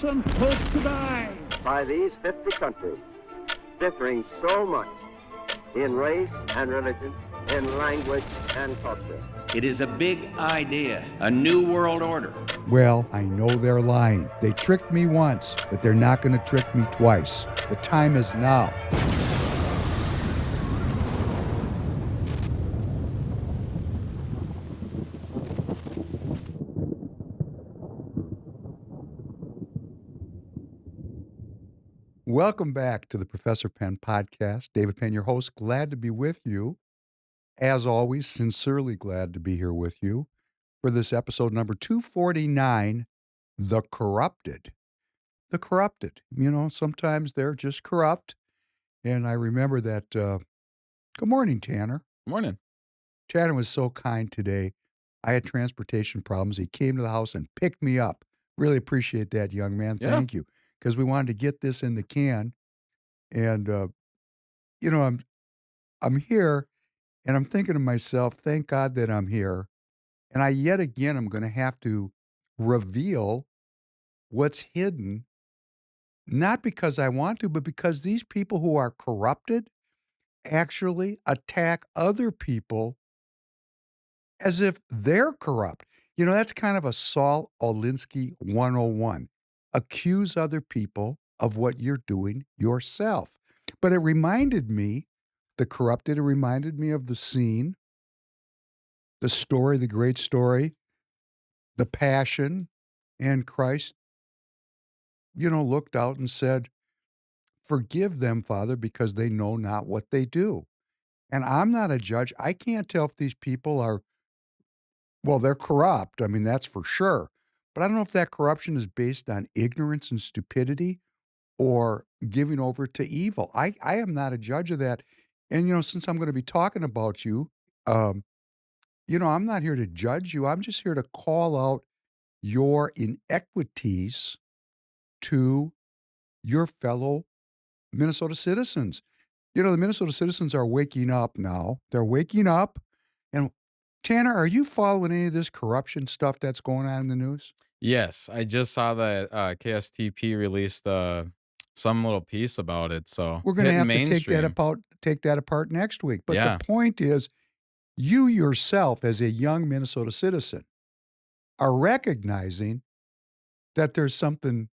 some folks to die. By these 50 countries, differing so much in race and religion, in language and culture. It is a big idea, a new world order. Well, I know they're lying. They tricked me once, but they're not going to trick me twice. The time is now. Welcome back to the Professor Penn podcast. David Penn, your host, glad to be with you. As always, sincerely glad to be here with you for this episode number 249, The Corrupted. The Corrupted. You know, sometimes they're just corrupt. And I remember that, good morning, Tanner. Morning. Tanner was so kind today. I had transportation problems. He came to the house and picked me up. Really appreciate that, young man. Yeah. Thank you. Because we wanted to get this in the can. And, you know, I'm here and I'm thinking to myself, thank God that I'm here. And I'm going to have to reveal what's hidden, not because I want to, but because these people who are corrupted actually attack other people as if they're corrupt. You know, that's kind of a Saul Alinsky 101. Accuse other people of what you're doing yourself. But it reminded me, the corrupted, it reminded me of the scene, the story, the great story, the passion, and Christ, you know, looked out and said, forgive them, Father, because they know not what they do. And I'm not a judge. I can't tell if these people are, well, they're corrupt. I mean, that's for sure. But I don't know if that corruption is based on ignorance and stupidity or giving over to evil. I am not a judge of that. And, you know, since I'm going to be talking about you, you know, I'm not here to judge you. I'm just here to call out your inequities to your fellow Minnesota citizens. You know, the Minnesota citizens are waking up now. They're waking up. And Tanner, are you following any of this corruption stuff that's going on in the news? Yes, I just saw that KSTP released some little piece about it. So We're going to hitting have to mainstream. take that apart next week. But Yeah. the point is, you yourself as a young Minnesota citizen are recognizing that there's something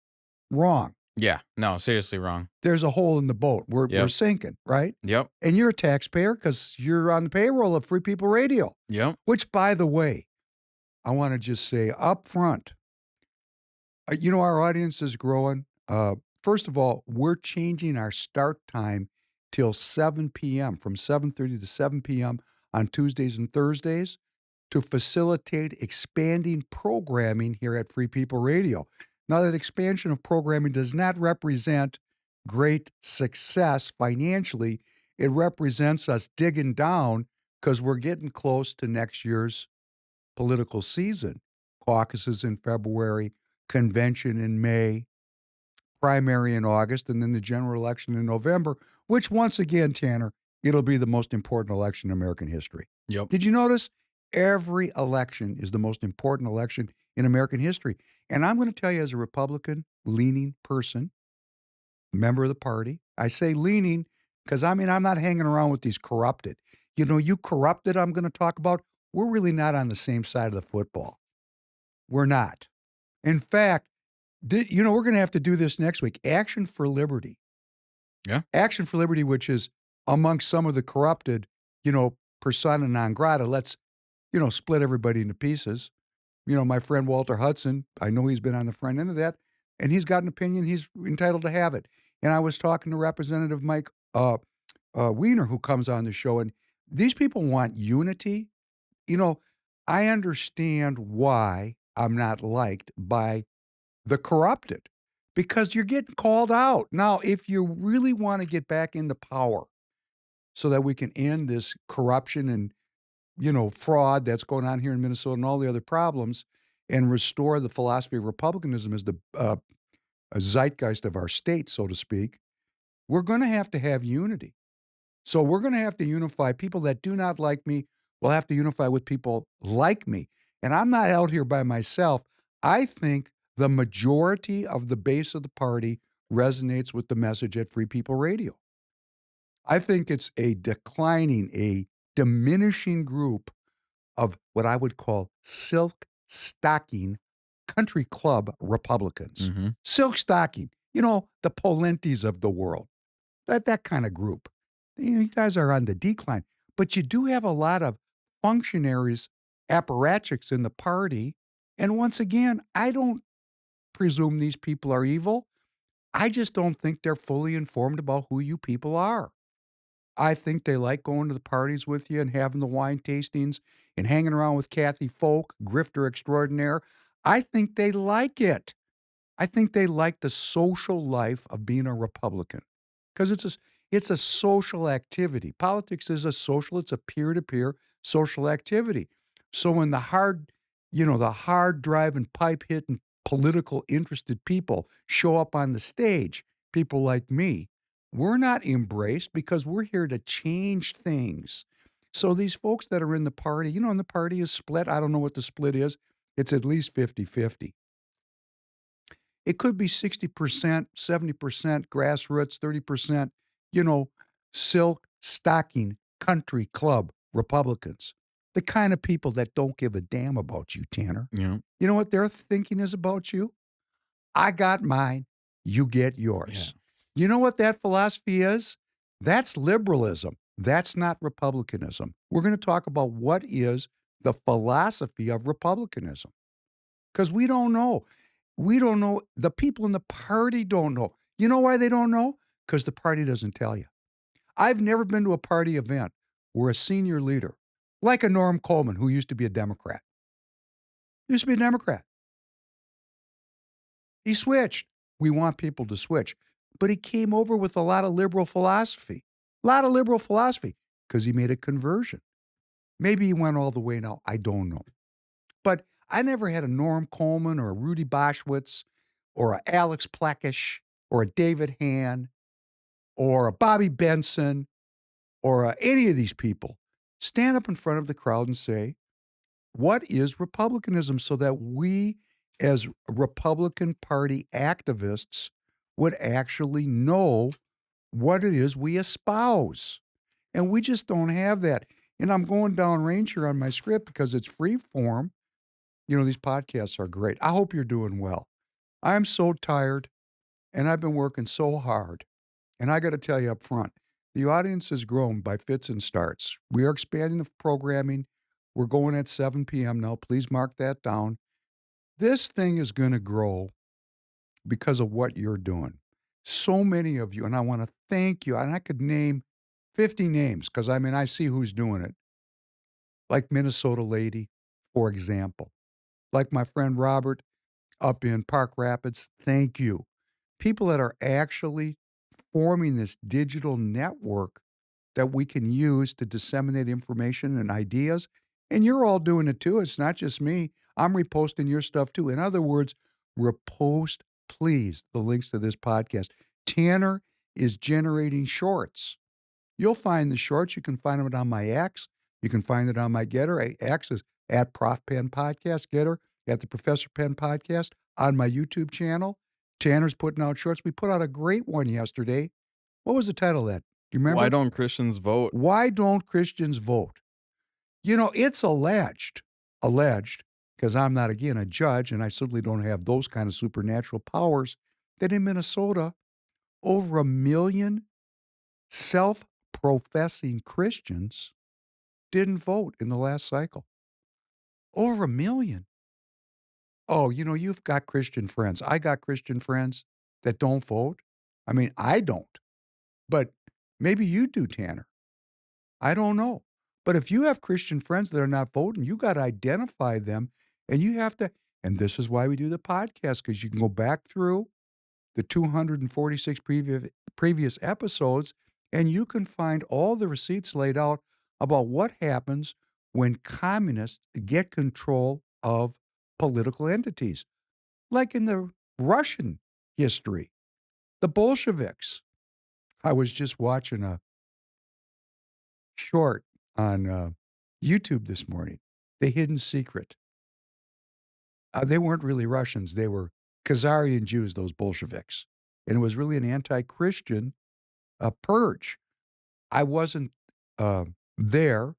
wrong. Yeah, no, seriously wrong. There's a hole in the boat. We're Yep. sinking, right? Yep, And you're a taxpayer because you're on the payroll of Free People Radio, yep. which, by the way, I want to just say up front, you know, our audience is growing. First of all, we're changing our start time till 7 p.m., from 7:30 to 7 p.m. on Tuesdays and Thursdays to facilitate expanding programming here at Free People Radio. Now, that expansion of programming does not represent great success financially. It represents us digging down because we're getting close to next year's political season. Caucuses in February, convention in May, primary in August, and then the general election in November, which once again, Tanner, it'll be the most important election in American history. Yep. Did you notice? Every election is the most important election in American history. And I'm going to tell you, as a Republican-leaning person, member of the party, I say leaning because, I mean, I'm not hanging around with these corrupted. You know, you corrupted I'm going to talk about, we're really not on the same side of the football. We're not. In fact, you know, we're going to have to do this next week. Action for Liberty. Yeah. Action for Liberty, which is amongst some of the corrupted, you know, persona non grata. Let's, you know, split everybody into pieces. You know, my friend Walter Hudson, I know he's been on the front end of that, and he's got an opinion. He's entitled to have it. And I was talking to Representative Mike Wiener, who comes on the show, and these people want unity. You know, I understand why I'm not liked by the corrupted, because you're getting called out. Now, if you really want to get back into power so that we can end this corruption and, you know, fraud that's going on here in Minnesota and all the other problems, and restore the philosophy of republicanism as the zeitgeist of our state, so to speak, we're going to have unity. So we're going to have to unify. People that do not like me will have to unify with people like me. And I'm not out here by myself. I think the majority of the base of the party resonates with the message at Free People Radio. I think it's a diminishing group of what I would call silk stocking country club Republicans. Mhm. Silk stocking, the Pawlenties of the world, that kind of group. You guys are on the decline, but you do have a lot of functionaries, apparatchiks in the party. And once again, I don't presume these people are evil. I just don't think they're fully informed about who you people are. I think they like going to the parties with you and having the wine tastings and hanging around with Kathy Folk, grifter extraordinaire. I think they like it. I think they like the social life of being a Republican because it's a social activity. Politics is it's a peer-to-peer social activity. So when the hard driving, pipe hitting, political interested people show up on the stage, people like me, we're not embraced because we're here to change things. So these folks that are in the party, and the party is split. I don't know what the split is. It's at least 50-50. It could be 60%, 70% grassroots, 30%, silk stocking country club Republicans. The kind of people that don't give a damn about you, Tanner. Yeah. You know what their thinking is about you? I got mine, you get yours. You know what that philosophy is? That's liberalism. That's not republicanism. We're going to talk about what is the philosophy of republicanism because we don't know. We don't know. The people in the party don't know. You know why they don't know? Because the party doesn't tell you. I've never been to a party event where a senior leader, like a Norm Coleman, who used to be a Democrat, he switched. We want people to switch. But he came over with a lot of liberal philosophy. Because he made a conversion. Maybe he went all the way now. I don't know. But I never had a Norm Coleman or a Rudy Boschwitz or a Alex Plackish or a David Hann or a Bobby Benson or any of these people stand up in front of the crowd and say, what is republicanism? So that we as Republican Party activists would actually know what it is we espouse. And we just don't have that. And I'm going down range here on my script because it's free form. These podcasts are great. I hope you're doing well. I'm so tired and I've been working so hard. And I got to tell you up front, the audience has grown by fits and starts. We are expanding the programming. We're going at 7 p.m. now. Please mark that down. This thing is going to grow because of what you're doing. So many of you, and I want to thank you. And I could name 50 names because, I see who's doing it. Like Minnesota Lady, for example. Like my friend Robert up in Park Rapids. Thank you. People that are actually forming this digital network that we can use to disseminate information and ideas. And you're all doing it too. It's not just me. I'm reposting your stuff too. In other words, repost, please, the links to this podcast. Tanner is generating shorts. You'll find the shorts. You can find them on my X. You can find it on my Getter. X is at Prof Penn Podcast. Getter at the Professor Penn Podcast on my YouTube channel. Tanner's putting out shorts. We put out a great one yesterday. What was the title of that? Do you remember? Why don't Christians vote? Why don't Christians vote? It's alleged, because I'm not, again, a judge, and I certainly don't have those kind of supernatural powers, that in Minnesota, over 1 million self-professing Christians didn't vote in the last cycle. Over 1 million. Oh, you've got Christian friends. I got Christian friends that don't vote. I don't. But maybe you do, Tanner. I don't know. But if you have Christian friends that are not voting, you got to identify them and you have to. And this is why we do the podcast, because you can go back through the 246 previous episodes and you can find all the receipts laid out about what happens when communists get control of political entities, like in the Russian history, the Bolsheviks. I was just watching a short on YouTube this morning, The Hidden Secret. They weren't really Russians. They were Khazarian Jews, those Bolsheviks. And it was really an anti-Christian purge. I wasn't there,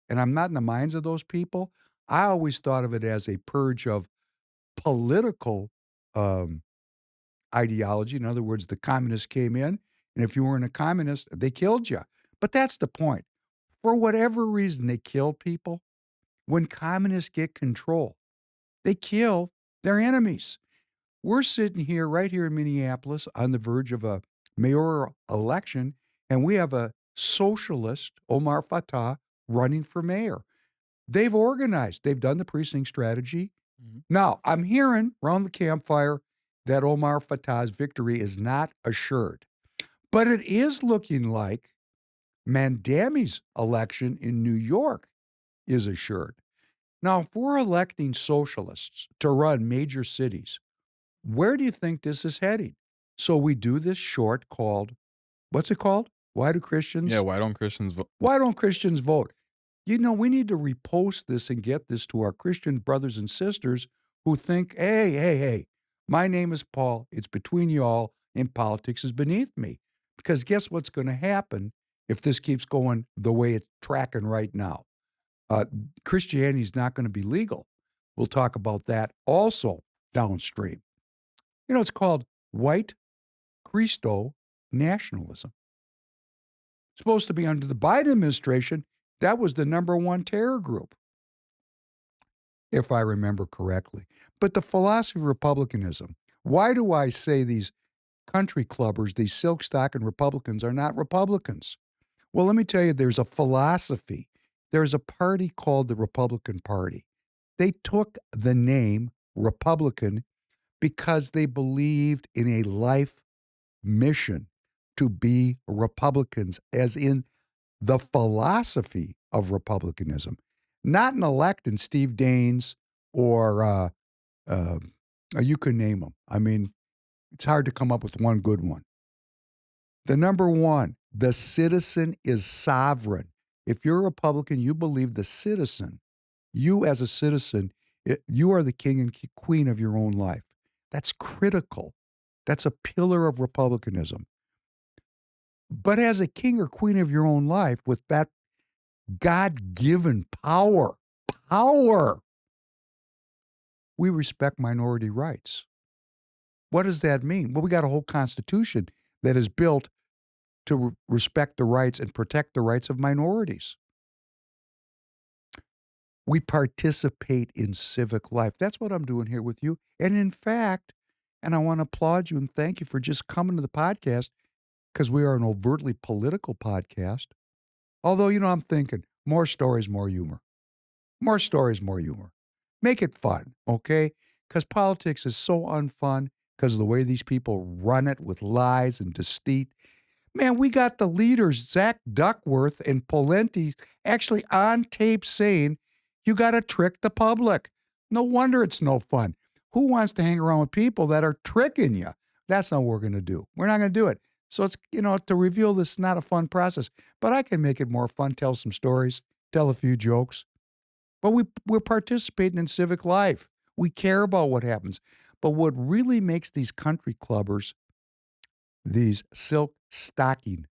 and I'm not in the minds of those people. I always thought of it as a purge of political um, ideology. In other words, the communists came in, and if you weren't a communist, they killed you. But that's the point. For whatever reason, they kill people. When communists get control, they kill their enemies. We're sitting here, right here in Minneapolis, on the verge of a mayoral election, and we have a socialist, Omar Fatah, running for mayor. They've organized. They've done the precinct strategy. Now, I'm hearing around the campfire that Omar Fatah's victory is not assured. But it is looking like Mandami's election in New York is assured. Now, if we're electing socialists to run major cities, where do you think this is heading? So we do this short called, what's it called? Why do Christians? Yeah, why don't Christians vote? Why don't Christians vote? You know, we need to repost this and get this to our Christian brothers and sisters who think, hey, my name is Paul. It's between y'all, and politics is beneath me. Because guess what's going to happen if this keeps going the way it's tracking right now? Christianity is not going to be legal. We'll talk about that also downstream. You know, it's called white Christo nationalism. Supposed to be under the Biden administration. That was the number one terror group, if I remember correctly. But the philosophy of republicanism, why do I say these country clubbers, these silk stocking Republicans are not Republicans? Well, let me tell you, there's a philosophy. There's a party called the Republican Party. They took the name Republican because they believed in a life mission to be Republicans, as in the philosophy of republicanism, not an electing Steve Daines or you can name them. I mean, it's hard to come up with one good one. The number one, the citizen is sovereign. If you're a Republican, you believe the citizen, you as a citizen, you are the king and queen of your own life. That's critical. That's a pillar of republicanism. But as a king or queen of your own life, with that God-given power, we respect minority rights. What does that mean? Well, we got a whole constitution that is built to respect the rights and protect the rights of minorities. We participate in civic life. That's what I'm doing here with you. And in fact, and I want to applaud you and thank you for just coming to the podcast, because we are an overtly political podcast. Although, you know, I'm thinking more stories, more humor. More stories, more humor. Make it fun, okay? Because politics is so unfun because of the way these people run it with lies and deceit. Man, we got the leaders, Zach Duckworth and Pawlenty, actually on tape saying, you got to trick the public. No wonder it's no fun. Who wants to hang around with people that are tricking you? That's not what we're going to do. We're not going to do it. So it's, you know, to reveal this is not a fun process, but I can make it more fun, tell some stories, tell a few jokes. But we're participating in civic life. We care about what happens. But what really makes these country clubbers, these silk stocking,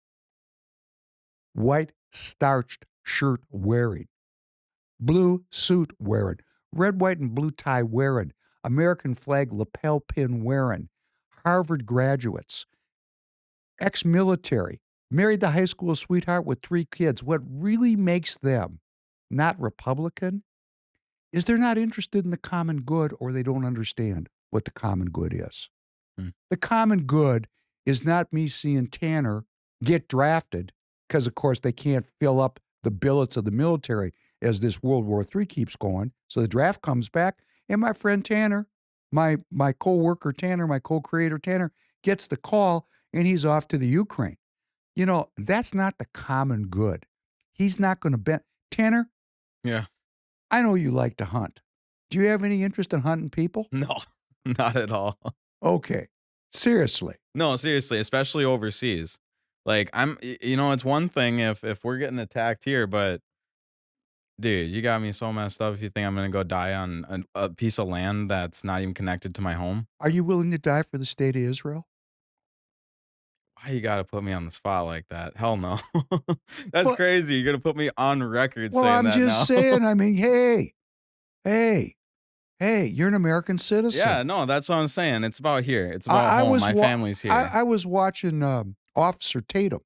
white starched shirt wearing, blue suit wearing, red, white, and blue tie wearing, American flag lapel pin wearing, Harvard graduates, ex-military, married the high school sweetheart with 3 kids. What really makes them not Republican is they're not interested in the common good, or they don't understand what the common good is. The common good is not me seeing Tanner get drafted because, of course, they can't fill up the billets of the military as this World War III keeps going. So the draft comes back, and my friend Tanner, my co-worker Tanner, my co-creator Tanner, gets the call, and he's off to the Ukraine. You know, that's not the common good. He's not going to bet. Tanner, Yeah. I know you like to hunt. Do you have any interest in hunting people? No, not at all. Okay. Seriously. No, seriously, especially overseas. Like you know, it's one thing if we're getting attacked here, but Dude, you got me so messed up if you think I'm gonna go die on a piece of land that's not even connected to my home. Are you willing to die for the state of Israel? Why you gotta put me on the spot like that? Hell no. That's Well, crazy. You're gonna put me on record well, saying I'm that just now. saying. I mean, hey, hey, hey, you're an American citizen. Yeah, no, that's what I'm saying. It's about here. It's about I home. was My wa- family's here. I was watching Officer Tatum,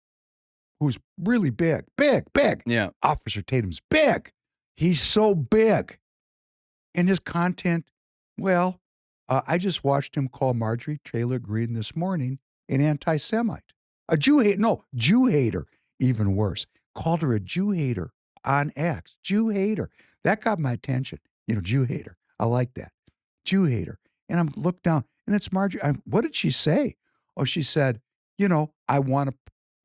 who's really big, big, big. Yeah. Officer Tatum's big. He's so big. And his content, well, I just watched him call Marjorie Taylor Greene this morning an anti-Semite. A Jew hater. No, Jew hater. Even worse. Called her a Jew hater on X. Jew hater. That got my attention. Jew hater. I like that. Jew hater. And I'm looked down, and it's Marjorie. What did she say? Oh, she said, I want to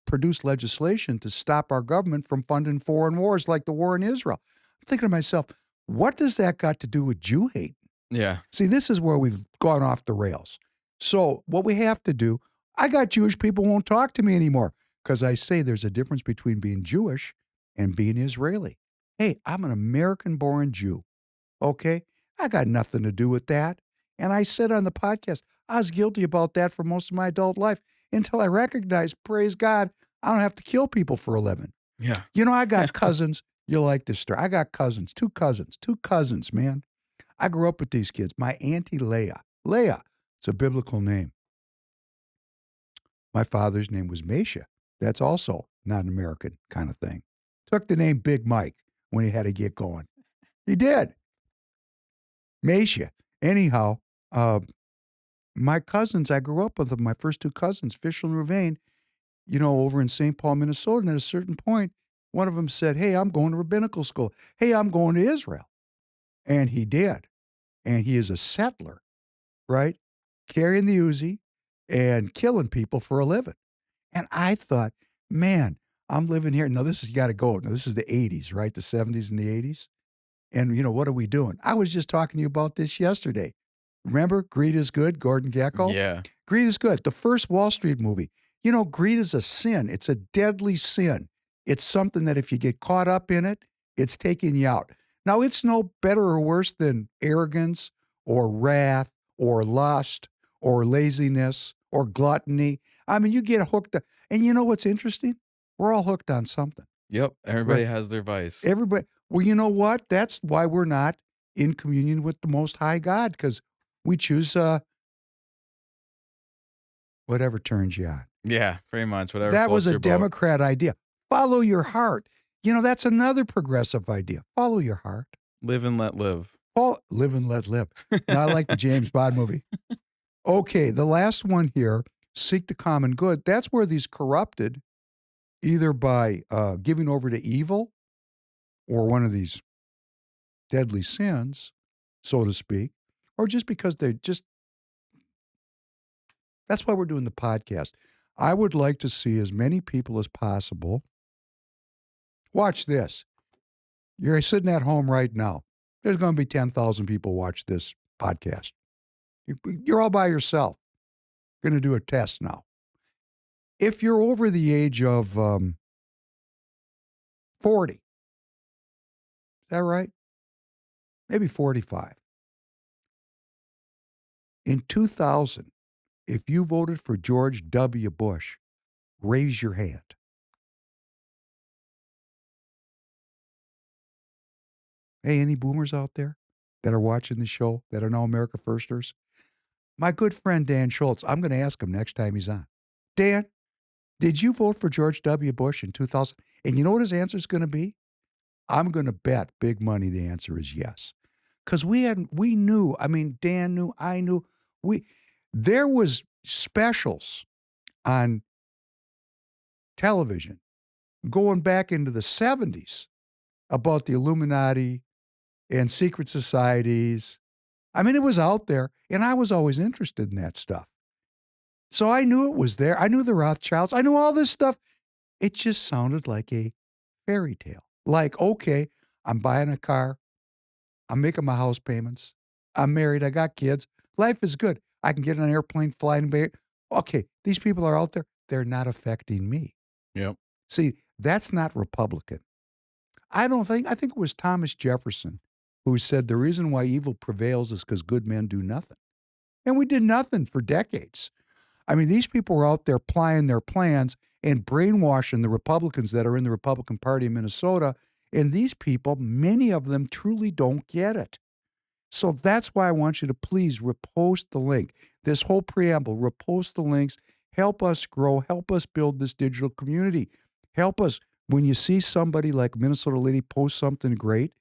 produce legislation to stop our government from funding foreign wars like the war in Israel. I'm thinking to myself, what does that got to do with Jew hate? Yeah. See, this is where we've gone off the rails. So what we have to do, I got Jewish people who won't talk to me anymore because I say there's a difference between being Jewish and being Israeli. Hey, I'm an American-born Jew, okay? I got nothing to do with that. And I said on the podcast, I was guilty about that for most of my adult life until I recognized, praise God, I don't have to kill people for a living. Yeah. I got cousins. You'll like this story. I got cousins, two cousins, man. I grew up with these kids. My Auntie Leah. Leah, it's a biblical name. My father's name was Mesha. That's also not an American kind of thing. Took the name Big Mike when he had to get going. He did. Mesha. Anyhow, my cousins, I grew up with them, my first two cousins, Fishel and Ravane, over in St. Paul, Minnesota. And at a certain point, one of them said, hey, I'm going to rabbinical school. Hey, I'm going to Israel. And he did. And he is a settler, right? Carrying the Uzi and killing people for a living. And I thought, man, I'm living here. Now, you got to go. Now, this is the 80s, right? The 70s and the 80s. And, what are we doing? I was just talking to you about this yesterday. Remember, Greed is Good, Gordon Gekko? Yeah. Greed is Good, the first Wall Street movie. Greed is a sin. It's a deadly sin. It's something that if you get caught up in it, it's taking you out. Now, it's no better or worse than arrogance or wrath or lust or laziness or gluttony. I mean, you get hooked. And you know what's interesting? We're all hooked on something. Yep. Everybody Right. has their vice. Everybody. Well, you know what? That's why we're not in communion with the Most High God, because we choose whatever turns you on. Yeah, pretty much. Whatever. That floats was a your boat. Democrat idea. Follow your heart. That's another progressive idea. Follow your heart. Live and let live. Live and let live. Now, I like the James Bond movie. Okay, the last one here, seek the common good. That's where these corrupted, either by giving over to evil or one of these deadly sins, so to speak, or just because that's why we're doing the podcast. I would like to see as many people as possible. Watch this. You're sitting at home right now. There's going to be 10,000 people watch this podcast. You're all by yourself. Going to do a test now. If you're over the age of 40, is that right? Maybe 45. In 2000, if you voted for George W. Bush, raise your hand. Hey, any boomers out there that are watching the show that are now America Firsters? My good friend Dan Schultz, I'm going to ask him next time he's on. Dan, did you vote for George W. Bush in 2000? And you know what his answer is going to be? I'm going to bet big money the answer is yes. Because we knew, I mean, Dan knew, I knew, there was specials on television going back into the 70s about the Illuminati and secret societies. I mean, it was out there, and I was always interested in that stuff. So I knew it was there. I knew the Rothschilds. I knew all this stuff. It just sounded like a fairy tale. Like, okay, I'm buying a car. I'm making my house payments. I'm married. I got kids. Life is good. I can get on an airplane, fly in. Okay, these people are out there. They're not affecting me. Yep. See, that's not Republican. I think it was Thomas Jefferson who said the reason why evil prevails is because good men do nothing. And we did nothing for decades. I mean, these people were out there plying their plans and brainwashing the Republicans that are in the Republican Party in Minnesota. And these people, many of them truly don't get it. So that's why I want you to please repost the link. This whole preamble, repost the links, help us grow, help us build this digital community. Help us when you see somebody like Minnesota Lady post something great,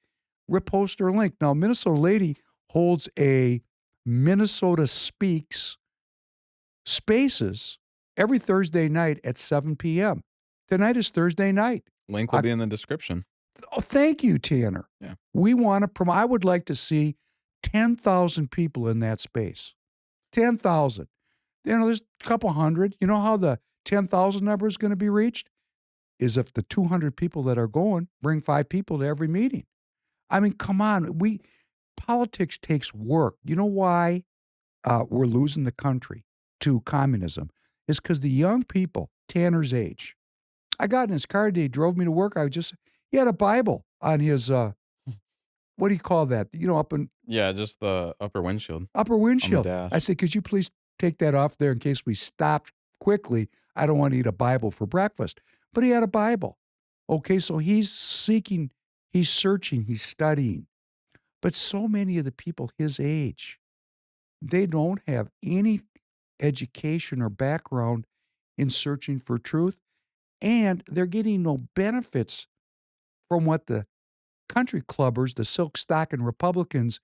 repost her link. Now, Minnesota Lady holds a Minnesota Speaks Spaces every Thursday night at 7 p.m. Tonight is Thursday night. Link will be in the description. Oh, thank you, Tanner. Yeah. We want to promote. I would like to see 10,000 people in that space. 10,000. There's a couple hundred. You know how the 10,000 number is going to be reached? Is if the 200 people that are going bring 5 people to every meeting. I mean, come on. Politics takes work. You know why we're losing the country to communism? Is because the young people, Tanner's age. I got in his car today, he drove me to work. He had a Bible on his, what do you call that? Up in Yeah, just the upper windshield. upper windshield. dash. I said, could you please take that off there in case we stopped quickly? I don't want to eat a Bible for breakfast. But he had a Bible. Okay, so he's seeking, he's searching, he's studying. But so many of the people his age, they don't have any education or background in searching for truth, and they're getting no benefits from what the country clubbers, the silk stocking Republicans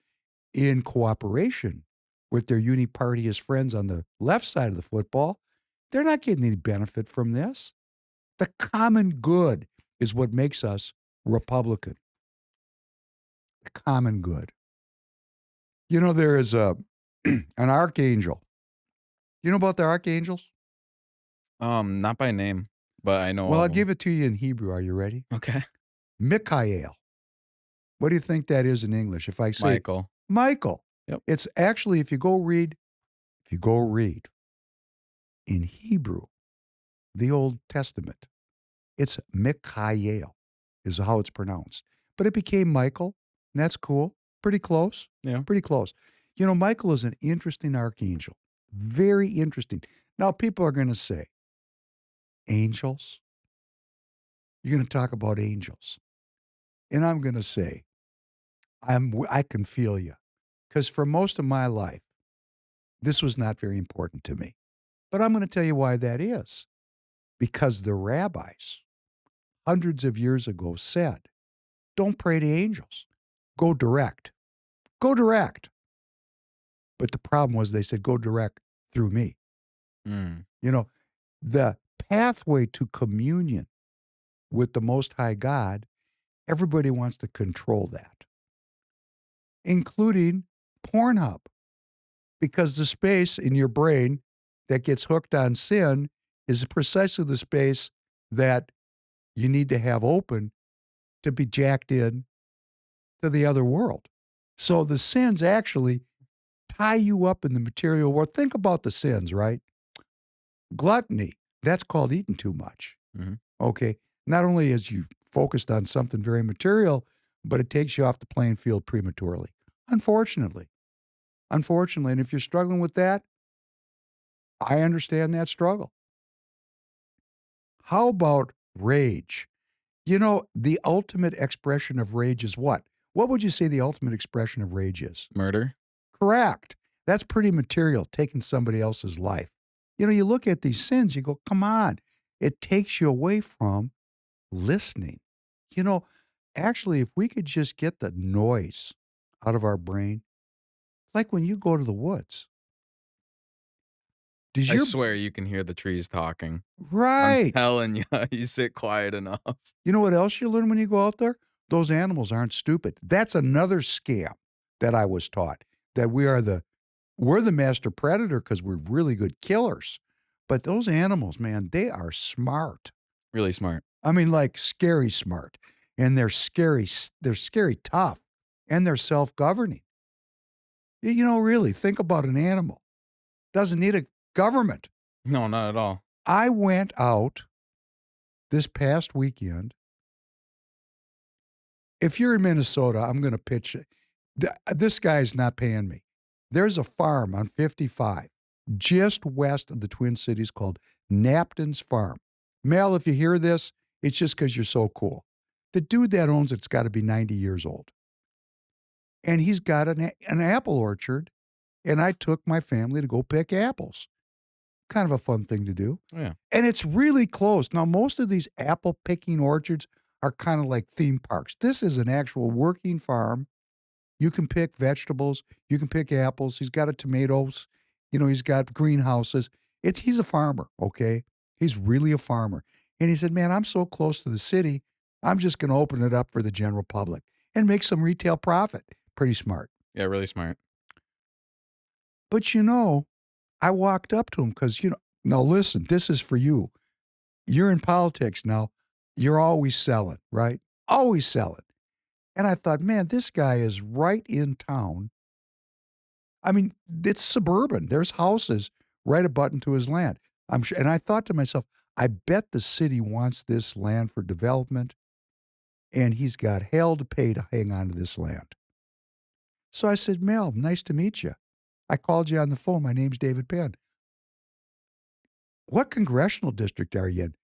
in cooperation with their unipartyist friends on the left side of the football, they're not getting any benefit from this. The common good is what makes us Republican. The common good. There is an archangel. You know about the archangels? Not by name, but I know. Well, of I'll them. give it to you in Hebrew. Are you ready? Okay. Michael. What do you think that is in English? If I say Michael. Yep. Yep. It's actually, if you go read in Hebrew, the Old Testament, it's Michael is how it's pronounced. But it became Michael, and that's cool. Pretty close. Yeah. Pretty close. Michael is an interesting archangel. Very interesting. Now, people are going to say, angels? You're going to talk about angels. And I'm going to say, I can feel you. Because for most of my life, this was not very important to me. But I'm going to tell you why that is. Because the rabbis, hundreds of years ago, said, don't pray to angels. Go direct. Go direct. But the problem was they said, go direct through me. Mm. The pathway to communion with the Most High God, everybody wants to control that, including Pornhub, because the space in your brain that gets hooked on sin is precisely the space that you need to have open to be jacked in to the other world. So the sins actually tie you up in the material world. Think about the sins, right? Gluttony, that's called eating too much. Mhm. Okay. Not only is you focused on something very material, but it takes you off the playing field prematurely. Unfortunately. And if you're struggling with that, I understand that struggle. How about rage? The ultimate expression of rage is what? What would you say the ultimate expression of rage is? Murder. Correct. That's pretty material, taking somebody else's life. You look at these sins, you go, come on. It takes you away from listening. Actually, if we could just get the noise out of our brain, like when you go to the woods. I swear you can hear the trees talking. Right. I'm telling you, you sit quiet enough. You know what else you learn when you go out there? Those animals aren't stupid. That's another scam that I was taught, that we're the master predator because we're really good killers. But those animals, man, they are smart. Really smart. I mean, like scary smart. And they're scary tough. And they're self-governing. Really, think about an animal. Doesn't need a government. No, not at all. I went out this past weekend if you're in Minnesota, I'm going to pitch it. This guy's not paying me. There's a farm on 55 just west of the Twin Cities called Napton's Farm. Mel, if you hear this, it's just because you're so cool. The dude that owns it's got to be 90 years old. And he's got an apple orchard, and I took my family to go pick apples. Kind of a fun thing to do. Yeah. And it's really close. Now, most of these apple picking orchards are kind of like theme parks. This is an actual working farm. You can pick vegetables. You can pick apples. He's got tomatoes. He's got greenhouses. He's a farmer, okay? He's really a farmer. And he said, man, I'm so close to the city, I'm just going to open it up for the general public and make some retail profit. Pretty smart. Yeah, really smart. But I walked up to him because, now listen, this is for you. You're in politics now. You're always selling, right? Always selling. And I thought, man, this guy is right in town. I mean, it's suburban. There's houses right abutting to his land. I'm sure. And I thought to myself, I bet the city wants this land for development, and he's got hell to pay to hang on to this land. So I said, Mel, nice to meet you. I called you on the phone. My name's David Penn. What congressional district are you in?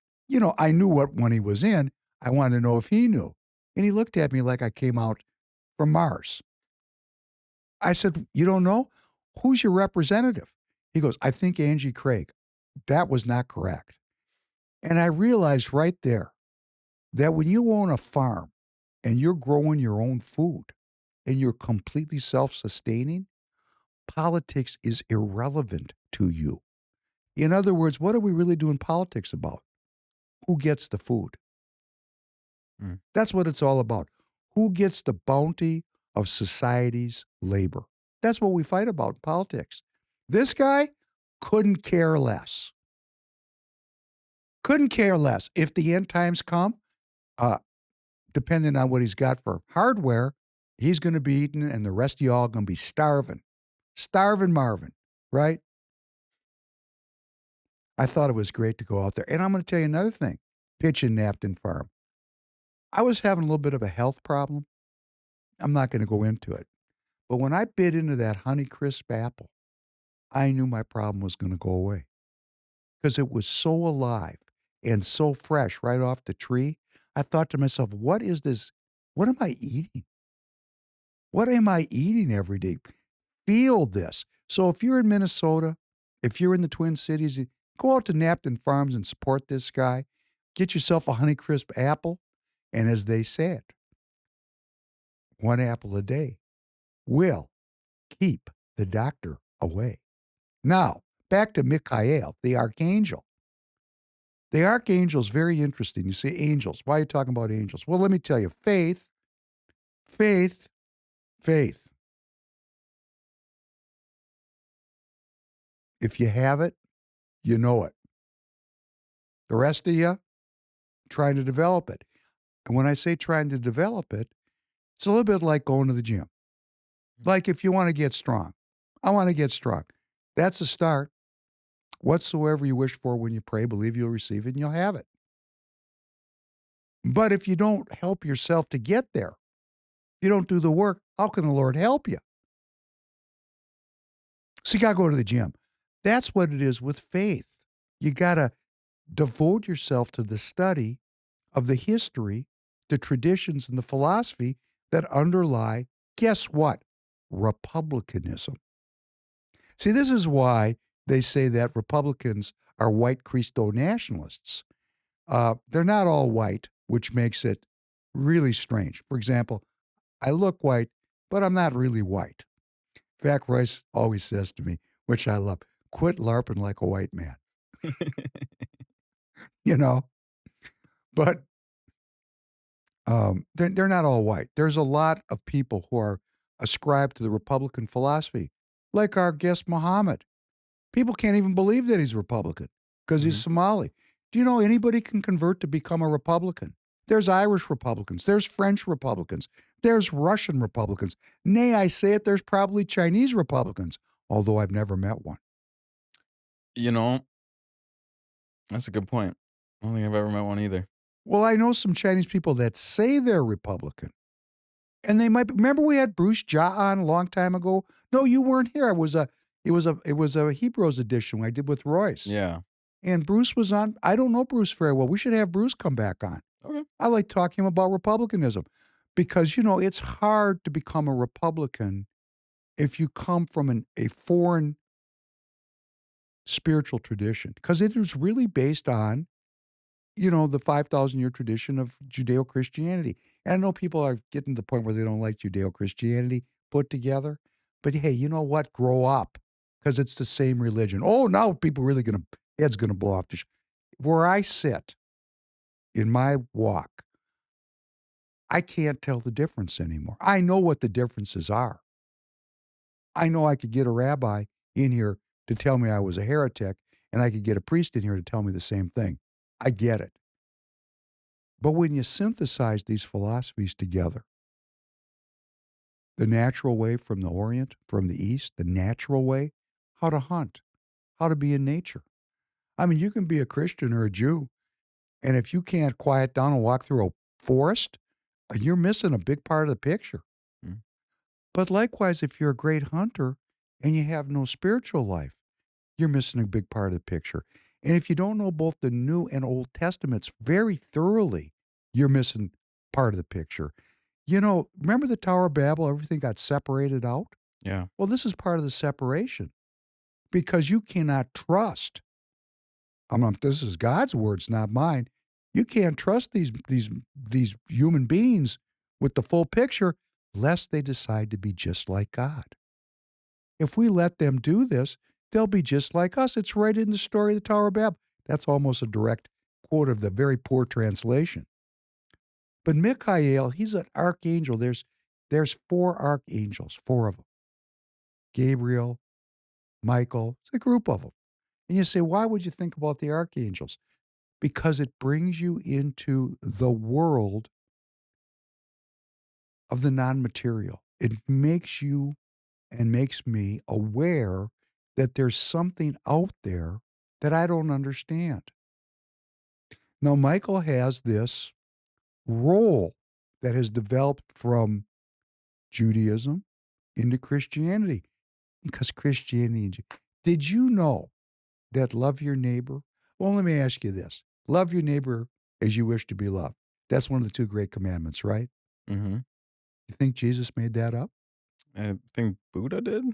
I knew what one he was in. I wanted to know if he knew. And he looked at me like I came out from Mars. I said, you don't know? Who's your representative? He goes, I think Angie Craig. That was not correct. And I realized right there that when you own a farm and you're growing your own food and you're completely self-sustaining, politics is irrelevant to you. In other words, what are we really doing politics about? Who gets the food? That's what it's all about. Who gets the bounty of society's labor? That's what we fight about in politics. This guy couldn't care less. Couldn't care less. If the end times come, depending on what he's got for hardware, he's going to be eating and the rest of y'all are going to be starving. Starving Marvin, right? I thought it was great to go out there. And I'm going to tell you another thing. Pitching Napton Farm. I was having a little bit of a health problem. I'm not going to go into it. But when I bit into that Honeycrisp apple, I knew my problem was going to go away. Because it was so alive and so fresh right off the tree. I thought to myself, what is this? What am I eating? What am I eating every day? Feel this. So if you're in Minnesota, if you're in the Twin Cities, go out to Napton Farms and support this guy. Get yourself a Honeycrisp apple. And as they said, one apple a day will keep the doctor away. Now, back to Michael, the archangel. The archangel's very interesting. You say angels. Why are you talking about angels? Well, let me tell you, faith. If you have it, you know it. The rest of you, trying to develop it. And when I say trying to develop it, it's a little bit like going to the gym. Like if you want to get strong. I want to get strong. That's a start. Whatsoever you wish for when you pray, believe you'll receive it and you'll have it. But if you don't help yourself to get there, you don't do the work, how can the Lord help you? So you got to go to the gym. That's what it is with faith. You got to devote yourself to the study of the history, the traditions, and the philosophy that underlie, guess what? Republicanism. See, this is why they say that Republicans are white Christo nationalists. They're not all white, which makes it really strange. For example, I look white, but I'm not really white. In fact, Royce always says to me, which I love, quit LARPing like a white man. But they're not all white. There's a lot of people who are ascribed to the Republican philosophy, like our guest Muhammad. People can't even believe that he's Republican because he's Somali. Do you know anybody can convert to become a Republican? There's Irish Republicans. There's French Republicans. There's Russian Republicans. Nay, I say it, there's probably Chinese Republicans, although I've never met one. That's a good point. I don't think I've ever met one either. Well, I know some Chinese people that say they're Republican. And they might remember we had Bruce Jah on a long time ago. No, you weren't here. It was a Hebrews edition I did with Royce. Yeah. And Bruce was on. I don't know Bruce very well. We should have Bruce come back on. Okay. I like talking about Republicanism because, it's hard to become a Republican if you come from a foreign spiritual tradition because it is really based on, the 5,000-year tradition of Judeo-Christianity. And I know people are getting to the point where they don't like Judeo-Christianity put together. But hey, you know what? Grow up because it's the same religion. Oh, now people really head's going to blow off. Where I sit in my walk, I can't tell the difference anymore. I know what the differences are. I know I could get a rabbi in here to tell me I was a heretic, and I could get a priest in here to tell me the same thing. I get it. But when you synthesize these philosophies together, the natural way from the Orient, from the East, the natural way, how to hunt, how to be in nature. I mean, you can be a Christian or a Jew, and if you can't quiet down and walk through a forest, you're missing a big part of the picture. Mm. But likewise, if you're a great hunter and you have no spiritual life, you're missing a big part of the picture. And if you don't know both the New and Old Testaments very thoroughly, you're missing part of the picture. Remember the Tower of Babel? Everything got separated out? Yeah. Well, this is part of the separation because you cannot trust. This is God's words, not mine. You can't trust these human beings with the full picture lest they decide to be just like God. If we let them do this, they'll be just like us. It's right in the story of the Tower of Babel. That's almost a direct quote of the very poor translation. But Michael, he's an archangel. There's 4 archangels, 4 of them. Gabriel, Michael, it's a group of them. And you say, why would you think about the archangels? Because it brings you into the world of the non-material. It makes you and makes me aware that there's something out there that I don't understand. Now, Michael has this role that has developed from Judaism into Christianity because Christianity. Did you know that love your neighbor? Well, let me ask you this. Love your neighbor as you wish to be loved. That's one of the 2 great commandments, right? Mm-hmm. You think Jesus made that up? I think Buddha did.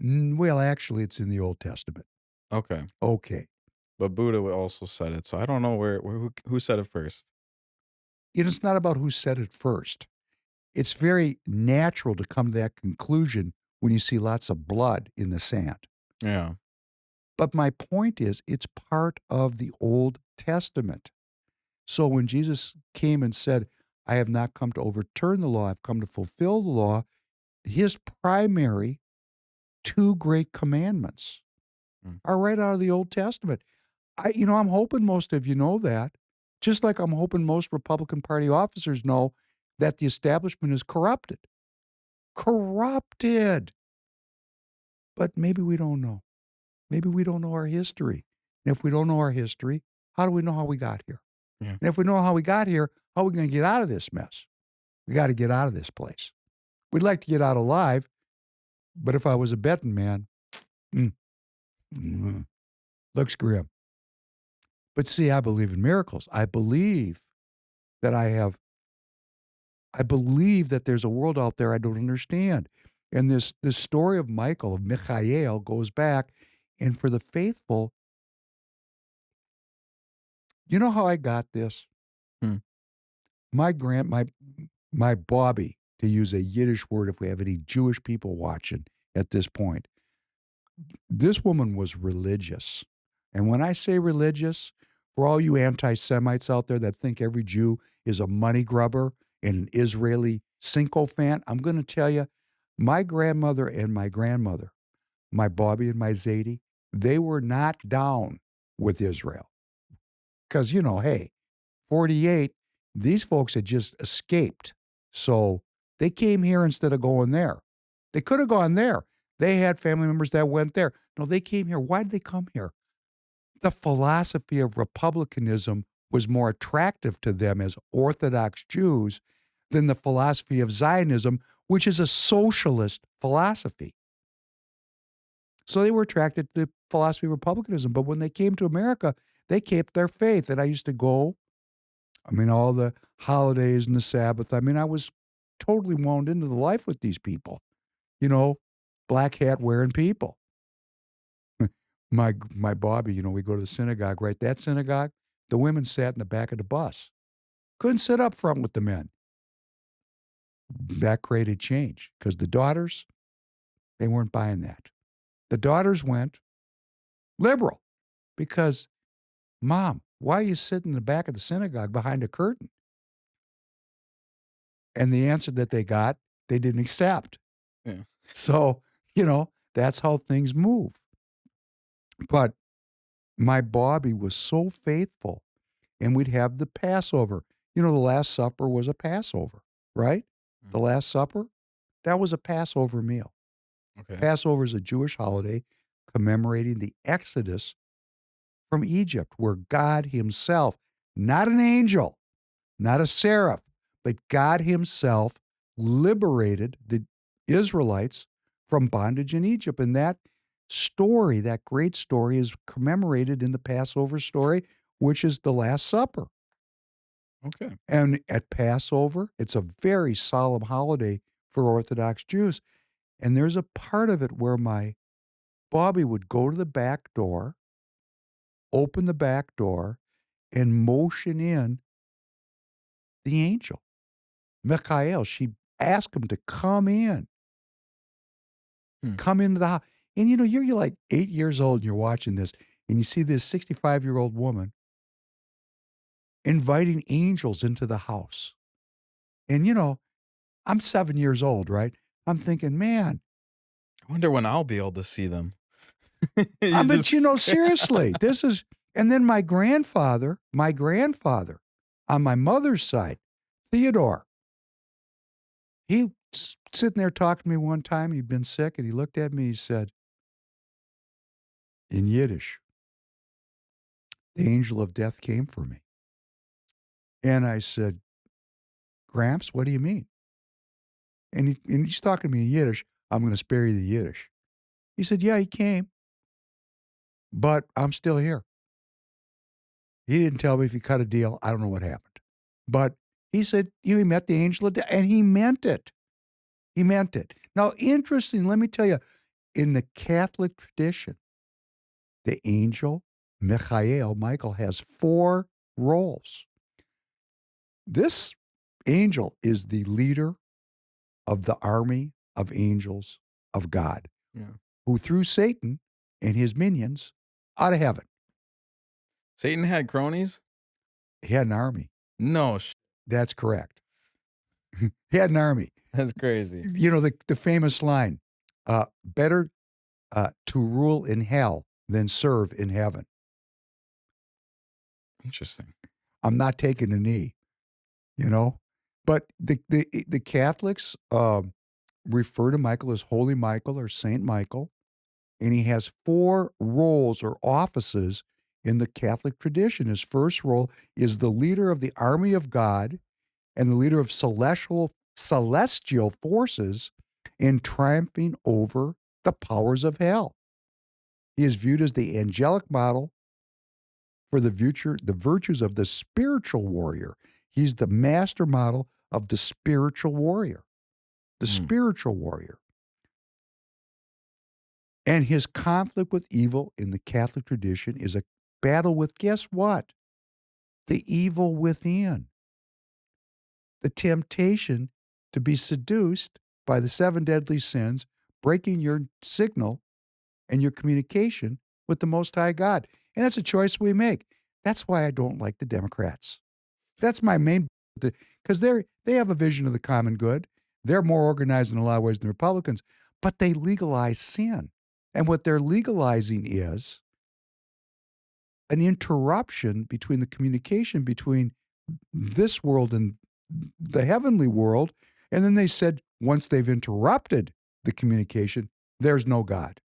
Well, actually, it's in the Old Testament. Okay. Okay. But Buddha also said it, so I don't know who said it first. It's not about who said it first. It's very natural to come to that conclusion when you see lots of blood in the sand. Yeah. But my point is, it's part of the Old Testament. So when Jesus came and said, I have not come to overturn the law, I've come to fulfill the law, his primary 2 great commandments Mm. are right out of the Old Testament. I'm hoping most of you know that, just like I'm hoping most Republican Party officers know that the establishment is corrupted. Corrupted. But maybe we don't know. Maybe we don't know our history. And if we don't know our history, how do we know how we got here? Yeah. And if we know how we got here, how are we going to get out of this mess? We got to get out of this place. We'd like to get out alive, but if I was a betting man, looks grim. But see, I believe in miracles. I believe that there's a world out there I don't understand. And this story of Michael goes back. And for the faithful, you know how I got this? Hmm. My Bobby, to use a Yiddish word if we have any Jewish people watching at this point, this woman was religious. And when I say religious, for all you anti-Semites out there that think every Jew is a money grubber and an Israeli sycophant, I'm going to tell you, my grandmother and my grandmother, my Bobby and my Zadie, they were not down with Israel. Because, hey, 48, these folks had just escaped. So they came here instead of going there. They could have gone there. They had family members that went there. No, they came here. Why did they come here? The philosophy of republicanism was more attractive to them as Orthodox Jews than the philosophy of Zionism, which is a socialist philosophy. So they were attracted to the philosophy of republicanism. But when they came to America, they kept their faith. And I used to go, all the holidays and the Sabbath. I was totally wound into the life with these people, black hat wearing people. My Bobby, we go to the synagogue, right? That synagogue, the women sat in the back of the bus. Couldn't sit up front with the men. That created change because the daughters, they weren't buying that. The daughters went liberal because, Mom, why are you sitting in the back of the synagogue behind a curtain? And the answer that they got, they didn't accept. Yeah. So, that's how things move. But my Bobby was so faithful, and we'd have the Passover. The Last Supper was a Passover, right? The Last Supper, that was a Passover meal. Okay. Passover is a Jewish holiday commemorating the Exodus from Egypt, where God himself, not an angel, not a seraph, but God himself liberated the Israelites from bondage in Egypt. And that story, that great story, is commemorated in the Passover story, which is the Last Supper. Okay. And at Passover, it's a very solemn holiday for Orthodox Jews. And there's a part of it where my Bobby would go to the back door, open the back door, and motion in the angel, Michael. She asked him to come in, come into the house. And you're like 8 years old and you're watching this, and you see this 65-year-old woman inviting angels into the house. And I'm 7 years old, right? I'm thinking, man, I wonder when I'll be able to see them. but seriously, this is, and then my grandfather on my mother's side, Theodore, he sitting there talking to me one time. He'd been sick, and he looked at me. He said, in Yiddish, the angel of death came for me. And I said, Gramps, what do you mean? And he's talking to me in Yiddish. I'm going to spare you the Yiddish. He said, yeah, he came, but I'm still here. He didn't tell me if he cut a deal. I don't know what happened. But he said, he met the angel of death, and he meant it. He meant it. Now, interesting, let me tell you, in the Catholic tradition, the angel, Michael, has 4 roles. This angel is the leader of the army of angels of God, who threw Satan and his minions out of heaven. Satan had cronies? He had an army. No. That's correct. He had an army. That's crazy. The famous line, better to rule in hell than serve in heaven. Interesting. I'm not taking a knee, But the Catholics refer to Michael as Holy Michael or Saint Michael, and he has 4 roles or offices in the Catholic tradition. His first role is the leader of the army of God and the leader of celestial forces in triumphing over the powers of hell. He is viewed as the angelic model for the virtues of the spiritual warrior. He's the master model of the spiritual warrior. The spiritual warrior. And his conflict with evil in the Catholic tradition is a battle with, guess what? The evil within. The temptation to be seduced by the 7 deadly sins, breaking your signal and your communication with the Most High God. And that's a choice we make. That's why I don't like the Democrats. That's my main, because they have a vision of the common good. They're more organized in a lot of ways than Republicans, but they legalize sin. And what they're legalizing is an interruption between the communication between this world and the heavenly world. And then they said, once they've interrupted the communication, there's no God.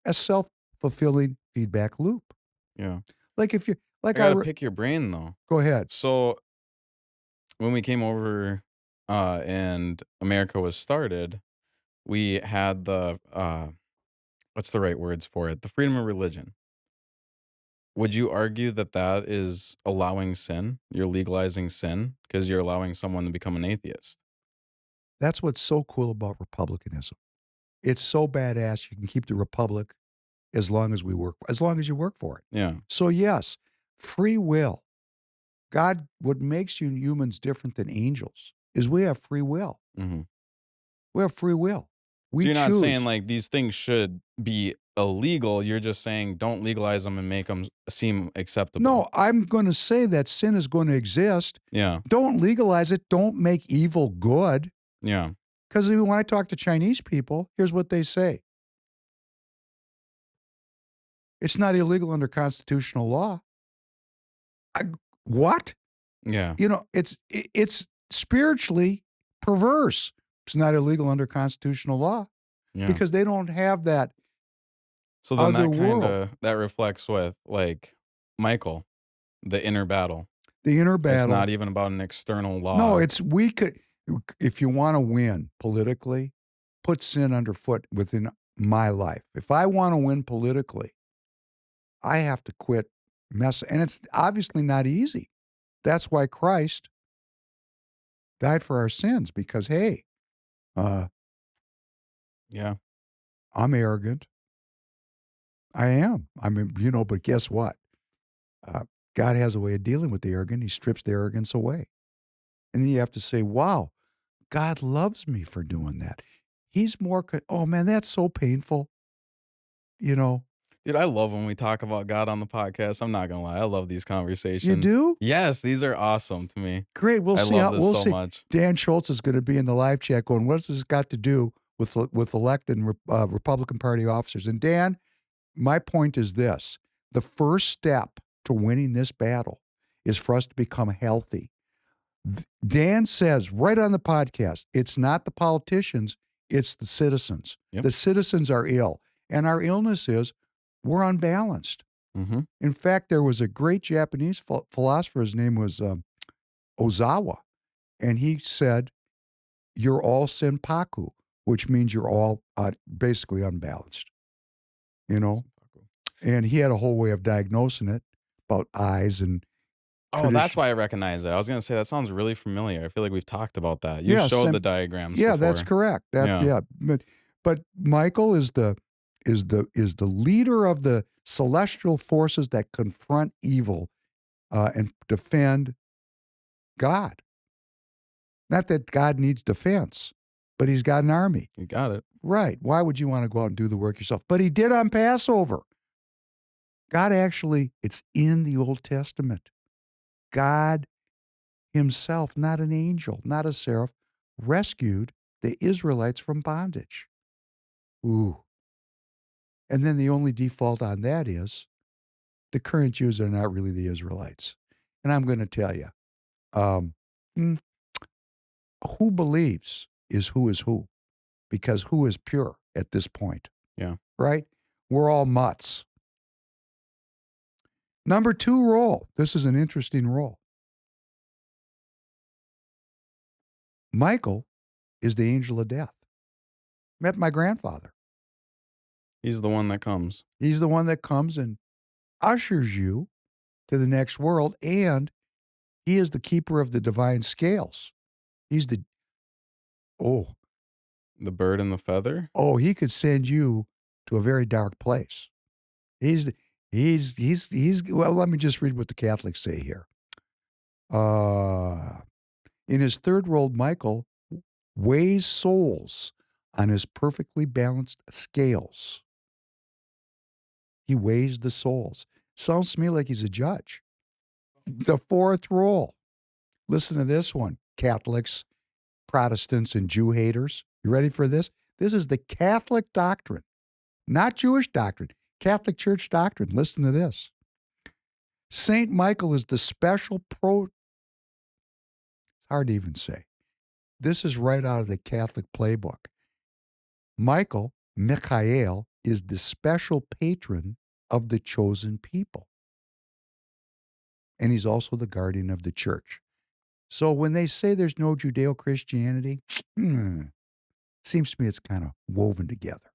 A self-fulfilling feedback loop. Yeah. Like if you, like I gotta pick your brain though. Go ahead. So when we came over and America was started, we had the what's the right words for it? The freedom of religion. Would you argue that that is allowing sin? You're legalizing sin because you're allowing someone to become an atheist. That's what's so cool about republicanism. It's so badass. You can keep the republic as long as you work for it. Yeah. So yes, free will. God, what makes you humans different than angels is we have free will. Mhm. We have free will. We So you're not choose. saying like these things should be illegal. You're just saying don't legalize them and make them seem acceptable. No, I'm going to say that sin is going to exist. Yeah. Don't legalize it. Don't make evil good. Yeah. Because when I talk to Chinese people, here's what they say. It's not illegal under constitutional law. What? Yeah. You know, it's spiritually perverse. It's not illegal under constitutional law Yeah. because they don't have that So then other that world. that reflects with like Michael, the inner battle. The inner It's battle. not even about an external law. No, if you want to win politically, put sin underfoot within my life. If I want to win politically, I have to quit mess. And it's obviously not easy. That's why Christ died for our sins because, hey, Yeah. I'm arrogant. I am. I mean, but guess what? God has a way of dealing with the arrogant. He strips the arrogance away. And then you have to say, wow, God loves me for doing that. He's more, oh man, that's so painful. Dude, I love when we talk about God on the podcast. I'm not gonna lie. I love these conversations. You do? Yes, these are awesome to me. Great. We'll I see love how this we'll so see. much. Dan Schultz is going to be in the live chat going, what's this got to do with elected Republican Party officers? And Dan, my point is this. The first step to winning this battle is for us to become healthy. Dan says right on the podcast, it's not the politicians, it's the citizens. Yep. The citizens are ill. And our illness is we're unbalanced. Mm-hmm. In fact, there was a great Japanese philosopher, his name was Ozawa, and he said, you're all senpaku, which means you're all basically unbalanced, And he had a whole way of diagnosing it about eyes and Oh, that's why I recognize it. I was gonna say that sounds really familiar. I feel like we've talked about that. You showed the diagrams. Yeah, before. that's correct. But Michael is the leader of the celestial forces that confront evil and defend God. Not that God needs defense, but he's got an army. You got it. Right. Why would you want to go out and do the work yourself? But he did on Passover. God actually, it's in the Old Testament. God himself, not an angel, not a seraph, rescued the Israelites from bondage. Ooh. And then the only default on that is the current Jews are not really the Israelites. And I'm going to tell you, who believes is who, because who is pure at this point? Yeah. Right? We're all mutts. Number 2 role. This is an interesting role. Michael is the angel of death. Met my grandfather. He's the one that comes. He's the one that comes and ushers you to the next world, and he is the keeper of the divine scales. He's the bird and the feather. He could send you to a very dark place. He's well, let me just read what the Catholics say here. In his third role, Michael weighs souls on his perfectly balanced scales. He weighs the souls. Sounds to me like he's a judge. The fourth role. Listen to this one, Catholics, Protestants, and Jew haters. You ready for this? This is the Catholic doctrine, not Jewish doctrine, Catholic Church doctrine. Listen to this. Saint Michael is the special it's hard to even say. This is right out of the Catholic playbook. Michael is the special patron of the chosen people. And he's also the guardian of the church. So when they say there's no Judeo-Christianity, seems to me it's kind of woven together.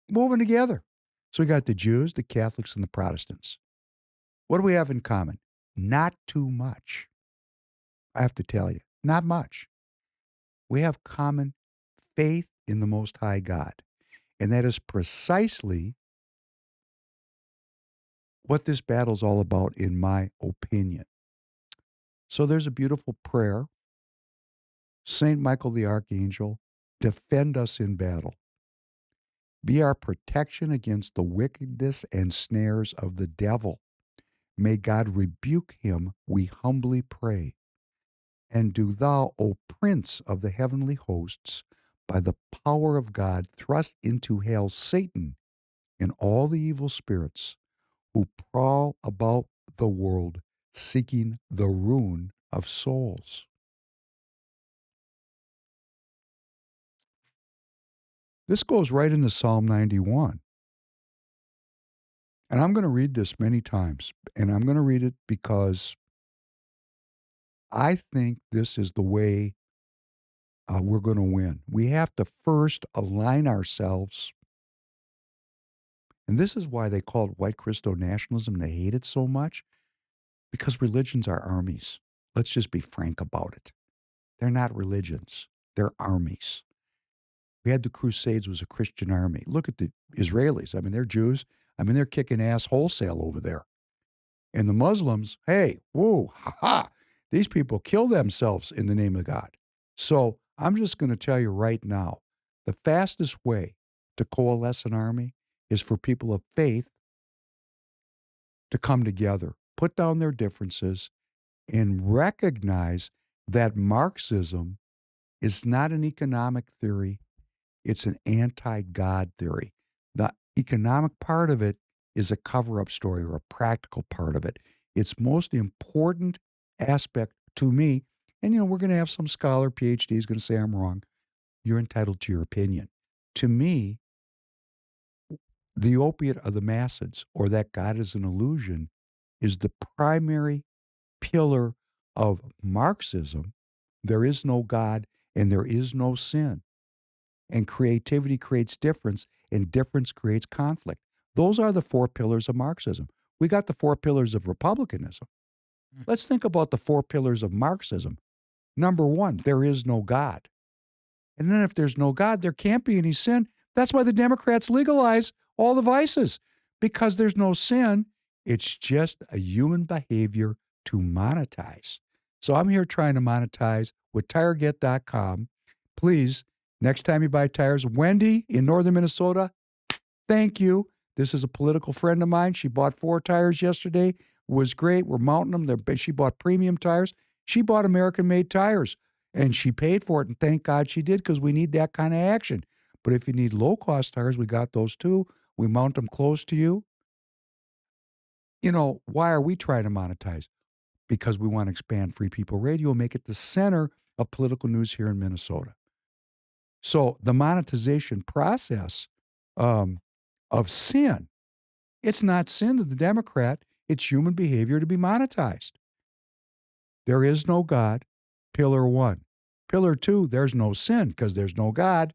Woven together. So we got the Jews, the Catholics, and the Protestants. What do we have in common? Not too much. I have to tell you, not much. We have common faith in the Most High God. And that is precisely what this battle's all about, in my opinion. So there's a beautiful prayer. Saint Michael the Archangel, defend us in battle. Be our protection against the wickedness and snares of the devil. May God rebuke him, we humbly pray. And do thou, O Prince of the heavenly hosts, by the power of God, thrust into hell Satan and all the evil spirits who prowl about the world seeking the ruin of souls. This goes right into Psalm 91. And I'm going to read this many times, and I'm going to read it because I think this is the way we're going to win. We have to first align ourselves. And this is why they call it white Christo nationalism. They hate it so much, because religions are armies. Let's just be frank about it. They're not religions. They're armies. We had the Crusades was a Christian army. Look at the Israelis. I mean, they're Jews. I mean, they're kicking ass wholesale over there. And the Muslims, hey, whoa, ha-ha, these people kill themselves in the name of God. So I'm just going to tell you right now, the fastest way to coalesce an army is for people of faith to come together, put down their differences, and recognize that Marxism is not an economic theory. It's an anti-God theory. The economic part of it is a cover-up story, or a practical part of it. Its most important aspect to me, and we're going to have some scholar, PhD, is going to say I'm wrong. You're entitled to your opinion. To me, the opiate of the masses, or that God is an illusion, is the primary pillar of Marxism. There is no God and there is no sin. And creativity creates difference, and difference creates conflict. Those are the four pillars of Marxism. We got the four pillars of Republicanism. Let's think about the four pillars of Marxism. Number one, there is no God. And then if there's no God, there can't be any sin. That's why the Democrats legalize all the vices, because there's no sin. It's just a human behavior to monetize. So I'm here trying to monetize with TireGet.com. Please, next time you buy tires, Wendy in northern Minnesota, thank you. This is a political friend of mine. She bought 4 tires yesterday. It was great. We're mounting them. She bought premium tires. She bought American-made tires, and she paid for it, and thank God she did, because we need that kind of action. But if you need low-cost tires, we got those too. We mount them close to you. Why are we trying to monetize? Because we want to expand Free People Radio and make it the center of political news here in Minnesota. So the monetization process of sin, it's not sin to the Democrat. It's human behavior to be monetized. There is no God, pillar one. Pillar two, there's no sin because there's no God.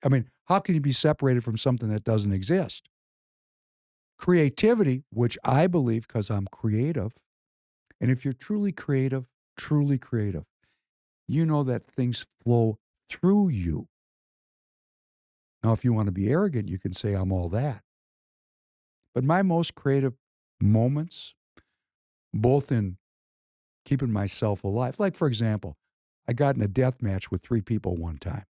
I mean, how can you be separated from something that doesn't exist? Creativity, which I believe, because I'm creative, and if you're truly creative, you know that things flow through you. Now, if you want to be arrogant, you can say I'm all that. But my most creative moments, both in keeping myself alive, like, for example, I got in a death match with 3 people one time.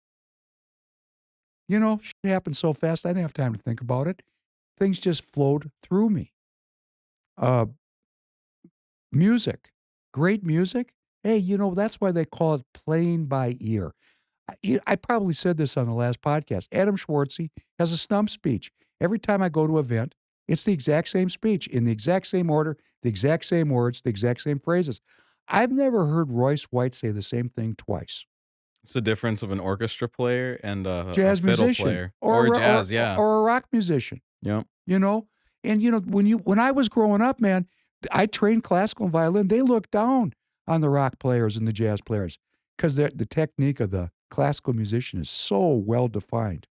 Shit happened so fast, I didn't have time to think about it. Things just flowed through me. Music, great music. Hey, that's why they call it playing by ear. I probably said this on the last podcast. Adam Schwartzy has a stump speech. Every time I go to an event, it's the exact same speech, in the exact same order, the exact same words, the exact same phrases. I've never heard Royce White say the same thing twice. It's the difference of an orchestra player and a Jazz fiddle musician, player. Or jazz, yeah. Or a rock musician. Yep. And when I was growing up, man, I trained classical and violin. They looked down on the rock players and the jazz players, because the technique of the classical musician is so well defined.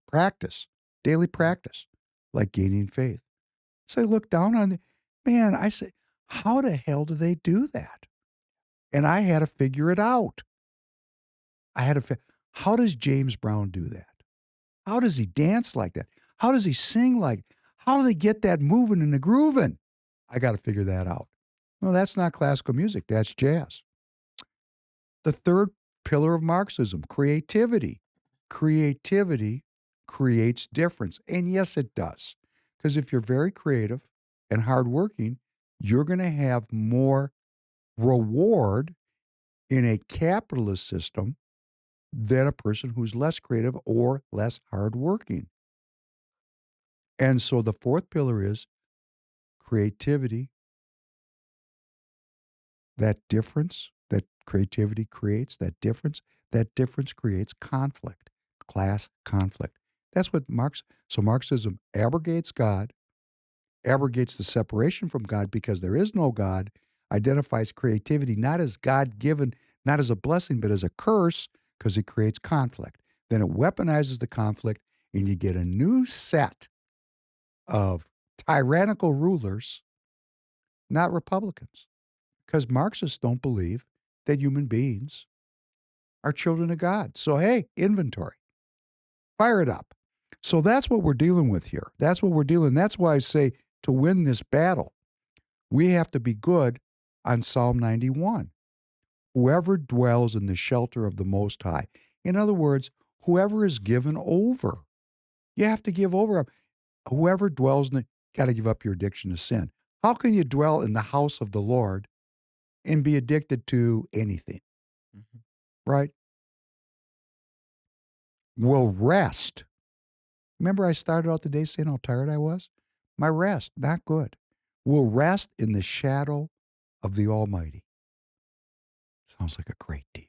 Practice, daily practice, like gaining faith. So I look down on man, I say, how the hell do they do that? And I had to figure it out. How does James Brown do that? How does he dance like that? How does he sing like? How do they get that moving and the grooving? I got to figure that out. No, that's not classical music. That's jazz. The third pillar of Marxism, creativity. Creativity creates difference. And yes, it does. Because if you're very creative and hardworking, you're going to have more reward in a capitalist system than a person who's less creative or less hardworking. And so the fourth pillar is creativity. That difference that creativity creates, that difference creates conflict, class conflict. That's what so Marxism abrogates God, abrogates the separation from God because there is no God, identifies creativity not as God-given, not as a blessing, but as a curse because it creates conflict. Then it weaponizes the conflict and you get a new set of tyrannical rulers, not Republicans. Because Marxists don't believe that human beings are children of God. So, hey, inventory. Fire it up. So that's what we're dealing with here. That's what we're dealing. That's why I say to win this battle, we have to be good on Psalm 91. Whoever dwells in the shelter of the Most High. In other words, whoever is given over. You have to give over. Whoever dwells in got to give up your addiction to sin. How can you dwell in the house of the Lord and be addicted to anything? Mhm. Right? Will rest. Remember I started out the day saying how tired I was? My rest, not good. Will rest in the shadow of the Almighty. Sounds like a great deal.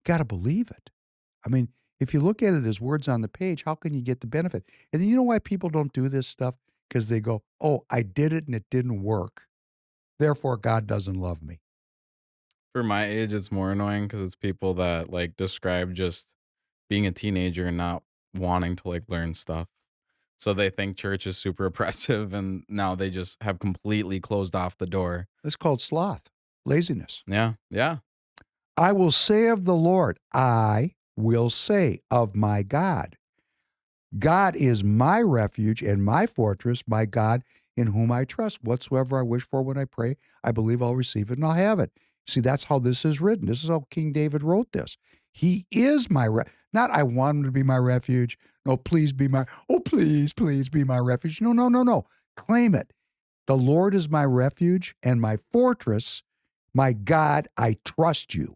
Got to believe it. I mean, if you look at it as words on the page, how can you get the benefit? And then you know why people don't do this stuff? Because they go, oh, I did it and it didn't work. Therefore, God doesn't love me. For my age, it's more annoying because it's people that like describe just being a teenager and not wanting to like learn stuff. So they think church is super oppressive and now they just have completely closed off the door. It's called sloth, laziness. Yeah. Yeah. I will say of the Lord, I will say of my God. God is my refuge and my fortress, my God in whom I trust. Whatsoever I wish for when I pray, I believe I'll receive it and I'll have it. See, that's how this is written. This is how King David wrote this. He is my not I want him to be my refuge. No, please be my, oh, please be my refuge. No, no, no, no. Claim it. The Lord is my refuge and my fortress. My God, I trust you.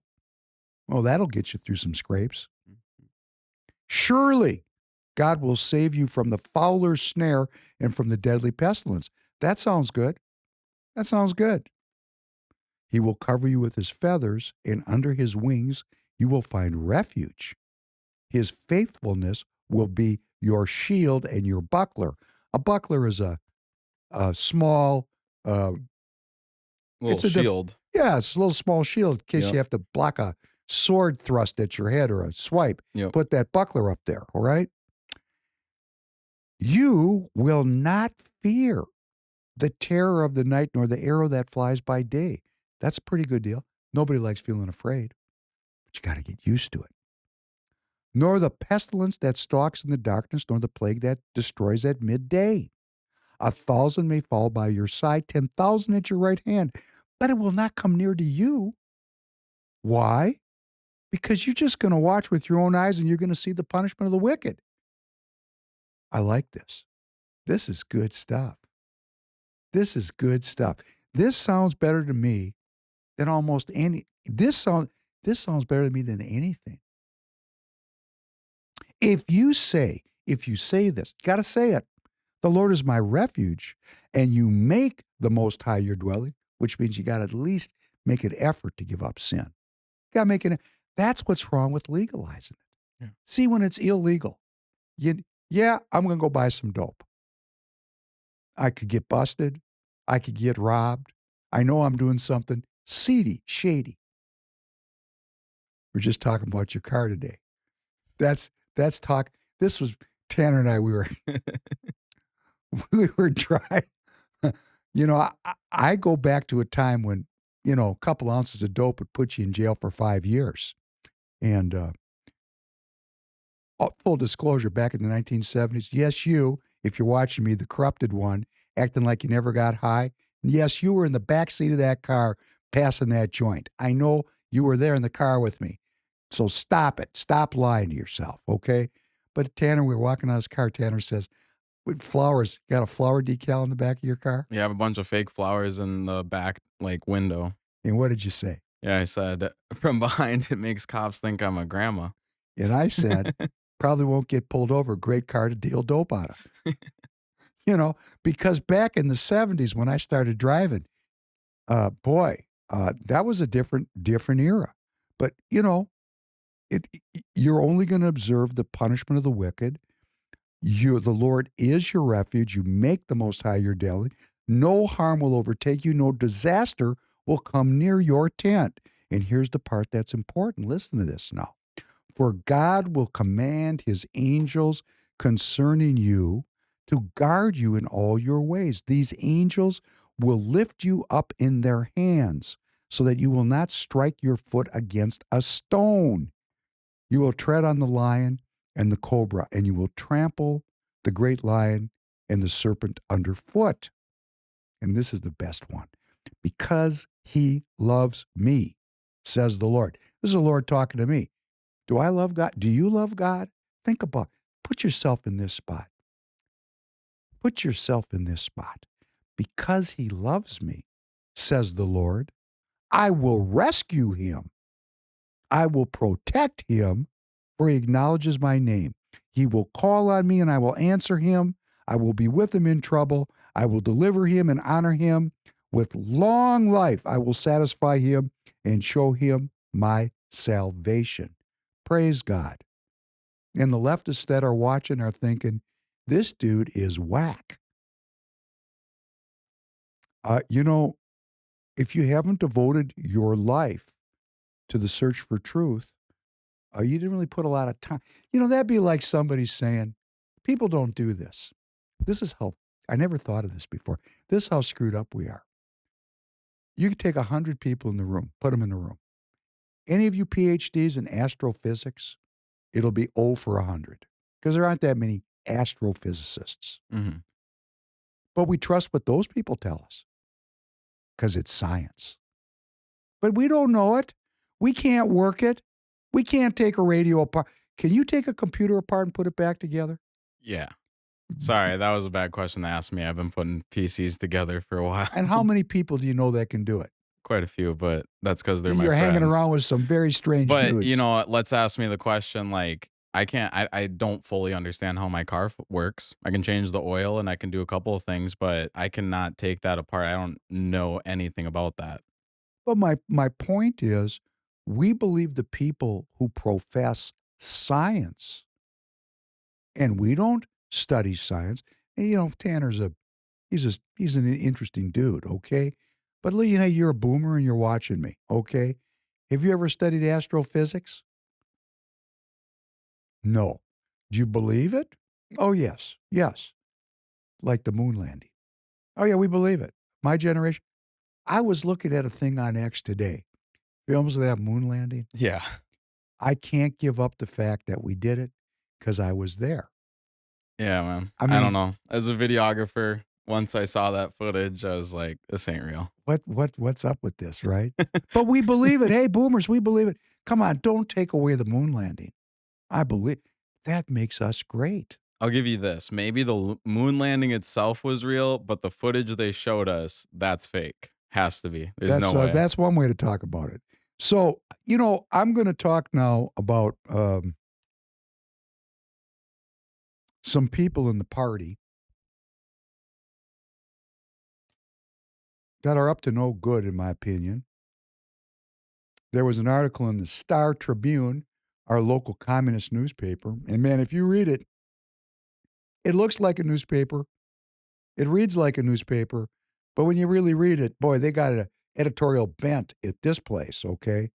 Well, that'll get you through some scrapes. Surely God will save you from the fowler's snare and from the deadly pestilence. That sounds good. That sounds good. He will cover you with his feathers, and under his wings you will find refuge. His faithfulness will be your shield and your buckler. A buckler is a small, Little it's a shield. yeah, it's a little small shield in case Yep. you have to block a sword thrust at your head or a swipe. Yep. Put that buckler up there, all right? You will not fear the terror of the night nor the arrow that flies by day. That's a pretty good deal. Nobody likes feeling afraid, but you got to get used to it. Nor the pestilence that stalks in the darkness, nor the plague that destroys at midday. 1,000 may fall by your side, 10,000 at your right hand, but it will not come near to you. Why? Because you're just going to watch with your own eyes and you're going to see the punishment of the wicked. I like this. This is good stuff. This is good stuff. This sounds better to me than almost any. This sounds better to me than anything. If you say this, you got to say it. The Lord is my refuge, and you make the Most High your dwelling, which means you got to at least make an effort to give up sin. You got to make it. That's what's wrong with legalizing it. Yeah. See, when it's illegal, I'm going to go buy some dope. I could get busted. I could get robbed. I know I'm doing something seedy, shady. We're just talking about your car today. That's talk. This was Tanner and I. We were we were driving. I go back to a time when a couple ounces of dope would put you in jail for 5 years. And full disclosure, back in the 1970s, yes, you, if you're watching me, the corrupted one, acting like you never got high. Yes, you were in the back seat of that car passing that joint. I know you were there in the car with me. So stop it. Stop lying to yourself, okay? But Tanner, we were walking out his car. Tanner says, with flowers, got a flower decal in the back of your car? You have a bunch of fake flowers in the back, like, window. And what did you say? Yeah, I said, from behind, it makes cops think I'm a grandma. And I said, probably won't get pulled over. Great car to deal dope out of. Because back in the 70s when I started driving, that was a different era. But, you're only going to observe the punishment of the wicked. The Lord is your refuge. You make the Most High your daily. No harm will overtake you. No disaster will come near your tent. And here's the part that's important. Listen to this now. For God will command his angels concerning you to guard you in all your ways. These angels will lift you up in their hands so that you will not strike your foot against a stone. You will tread on the lion and the cobra, and you will trample the great lion and the serpent underfoot. And this is the best one. Because he loves me, says the Lord. This is the Lord talking to me. Do I love God? Do you love God? Think about, put yourself in this spot. Put yourself in this spot. Because he loves me, says the Lord, I will rescue him. I will protect him, for he acknowledges my name. He will call on me and I will answer him. I will be with him in trouble. I will deliver him and honor him. With long life, I will satisfy him and show him my salvation. Praise God. And the leftists that are watching are thinking, this dude is whack. If you haven't devoted your life to the search for truth, you didn't really put a lot of time. That'd be like somebody saying, people don't do this. This is how, I never thought of this before. This is how screwed up we are. You could take 100 people in the room, put them in the room. Any of you PhDs in astrophysics, it'll be 0 for 100 because there aren't that many astrophysicists. Mm-hmm. But we trust what those people tell us because it's science. But we don't know it. We can't work it. We can't take a radio apart. Can you take a computer apart and put it back together? Yeah. Sorry, that was a bad question to ask me. I've been putting PCs together for a while. And how many people do you know that can do it? Quite a few, but that's because they're And my you're friends. hanging around with some very strange But dudes. let's ask me the question. Like, I don't fully understand how my car works. I can change the oil and I can do a couple of things, but I cannot take that apart. I don't know anything about that. But my point is, we believe the people who profess science, and we don't study science. And, Tanner's he's an interesting dude, okay? But you're a boomer and you're watching me, okay? Have you ever studied astrophysics? No. Do you believe it? Oh, yes. Yes. Like the moon landing. Oh, yeah, we believe it. My generation. I was looking at a thing on X today. Films of that moon landing. Yeah. I can't give up the fact that we did it because I was there. Yeah, man. I I mean- don't know. As a videographer, once I saw that footage, I was like, this ain't real. What's up with this, right? But we believe it. Hey, boomers, we believe it. Come on, don't take away the moon landing. I believe that makes us great. I'll give you this. Maybe the moon landing itself was real, but the footage they showed us, that's fake. Has to be. There's no way. That's one way to talk about it. So, I'm going to talk now about some people in the party that are up to no good, in my opinion. There was an article in the Star Tribune, our local communist newspaper. And man, if you read it, it looks like a newspaper. It reads like a newspaper, But when you really read it, boy, they got an editorial bent at this place, okay?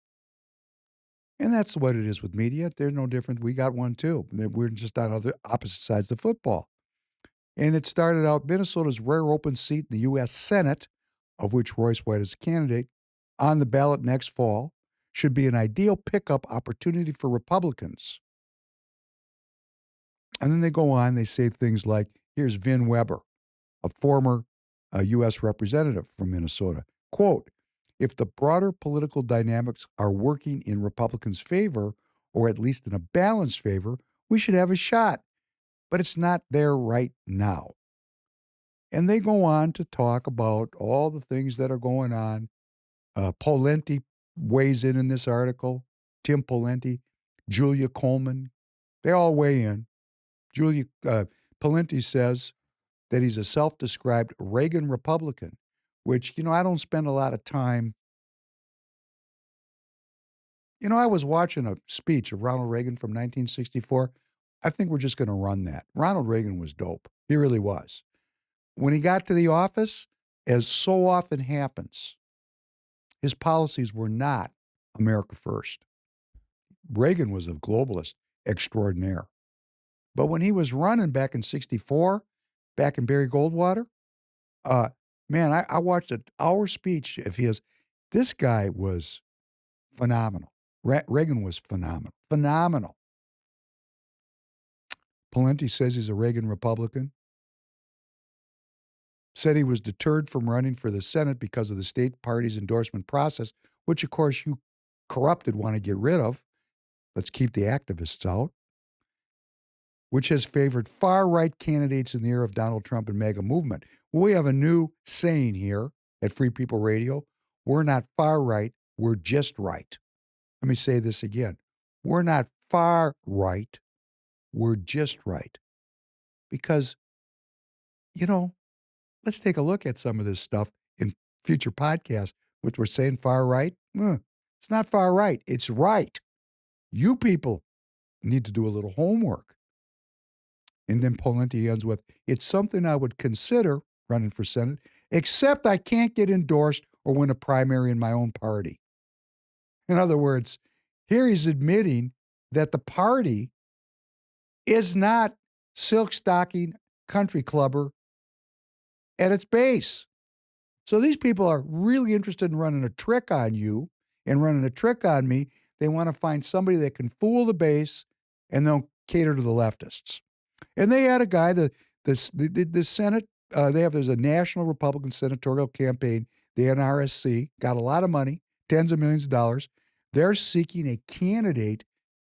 And that's what it is with media. They're no different. We got one too. We're just on other opposite sides of the football. And it started out Minnesota's rare open seat in the U.S. Senate, of which Royce White is a candidate, on the ballot next fall, should be an ideal pickup opportunity for Republicans. And then they go on, they say things like, here's Vin Weber, a former U.S. representative from Minnesota. Quote, if the broader political dynamics are working in Republicans' favor, or at least in a balanced favor, we should have a shot. But it's not there right now. And they go on to talk about all the things that are going on. Pawlenty weighs in this article. Tim Pawlenty, Julia Coleman, they all weigh in. Pawlenty says that he's a self-described Reagan Republican, which, I don't spend a lot of time. I was watching a speech of Ronald Reagan from 1964. I think we're just going to run that. Ronald Reagan was dope. He really was. When he got to the office, as so often happens, his policies were not America first. Reagan was a globalist extraordinaire. But when he was running back in 64, back in Barry Goldwater, man, I watched an hour speech of his. This guy was phenomenal. Reagan was phenomenal. Phenomenal. Pawlenty says he's a Reagan Republican. Said he was deterred from running for the Senate because of the state party's endorsement process, which, of course, you corrupted want to get rid of. Let's keep the activists out. Which has favored far-right candidates in the era of Donald Trump and MAGA movement. We have a new saying here at Free People Radio. We're not far-right, we're just right. Let me say this again. We're not far-right, we're just right. Because, let's take a look at some of this stuff in future podcasts, which we're saying far-right. It's not far-right, it's right. You people need to do a little homework. And then Pawlenty ends with, it's something I would consider running for Senate, except I can't get endorsed or win a primary in my own party. In other words, here he's admitting that the party is not silk stocking country clubber at its base. So these people are really interested in running a trick on you and running a trick on me. They want to find somebody that can fool the base and they'll cater to the leftists. And they had a guy, the Senate, there's a national Republican senatorial campaign, the NRSC, got a lot of money, tens of millions of dollars. They're seeking a candidate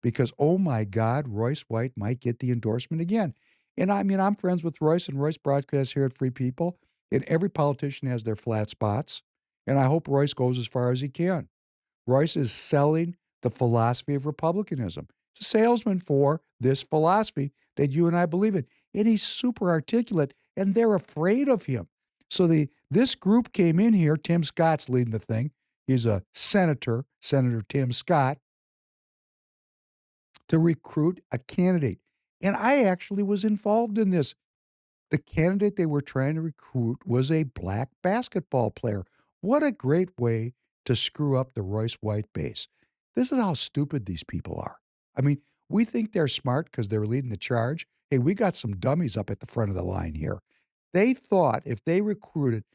because, oh my God, Royce White might get the endorsement again. And I mean, I'm friends with Royce, and Royce broadcasts here at Free People, and every politician has their flat spots. And I hope Royce goes as far as he can. Royce is selling the philosophy of Republicanism. He's a salesman for this philosophy that you and I believe in. And he's super articulate, and they're afraid of him. So this group came in here. Tim Scott's leading the thing. He's a senator, Senator Tim Scott, to recruit a candidate. And I actually was involved in this. The candidate they were trying to recruit was a black basketball player. What a great way to screw up the Royce White base. This is how stupid these people are. I mean, we think they're smart because they're leading the charge. Hey, we got some dummies up at the front of the line here. They thought if they recruited,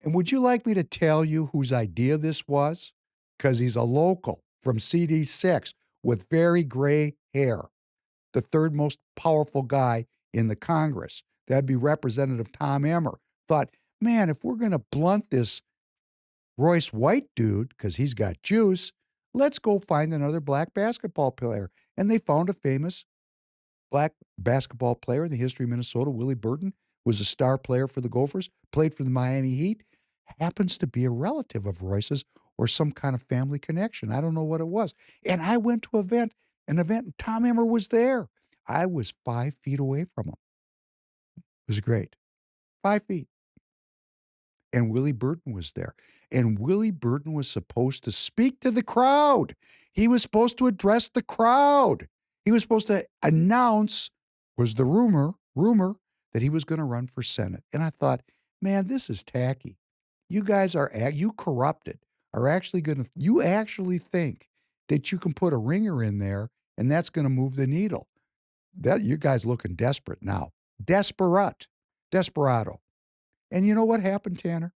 and would you like me to tell you whose idea this was? Because he's a local from CD6 with very gray hair, the third most powerful guy in the Congress. That'd be Representative Tom Emmer. Thought, man, if we're going to blunt this Royce White dude, because he's got juice, let's go find another black basketball player. And they found a famous black basketball player in the history of Minnesota. Willie Burton was a star player for the Gophers, played for the Miami Heat, happens to be a relative of Royce's or some kind of family connection. I don't know what it was. And I went to an event, and Tom Emmer was there. I was 5 feet away from him. It was great. 5 feet. And Willie Burton was there. And Willie Burton was supposed to speak to the crowd. He was supposed to address the crowd. He was supposed to announce, was the rumor that he was going to run for Senate. And I thought, man, this is tacky. you guys are, you corrupted, are actually going to, you actually think that you can put a ringer in there and that's going to move the needle. That you guys looking desperate now. Desperado. And you know what happened, Tanner?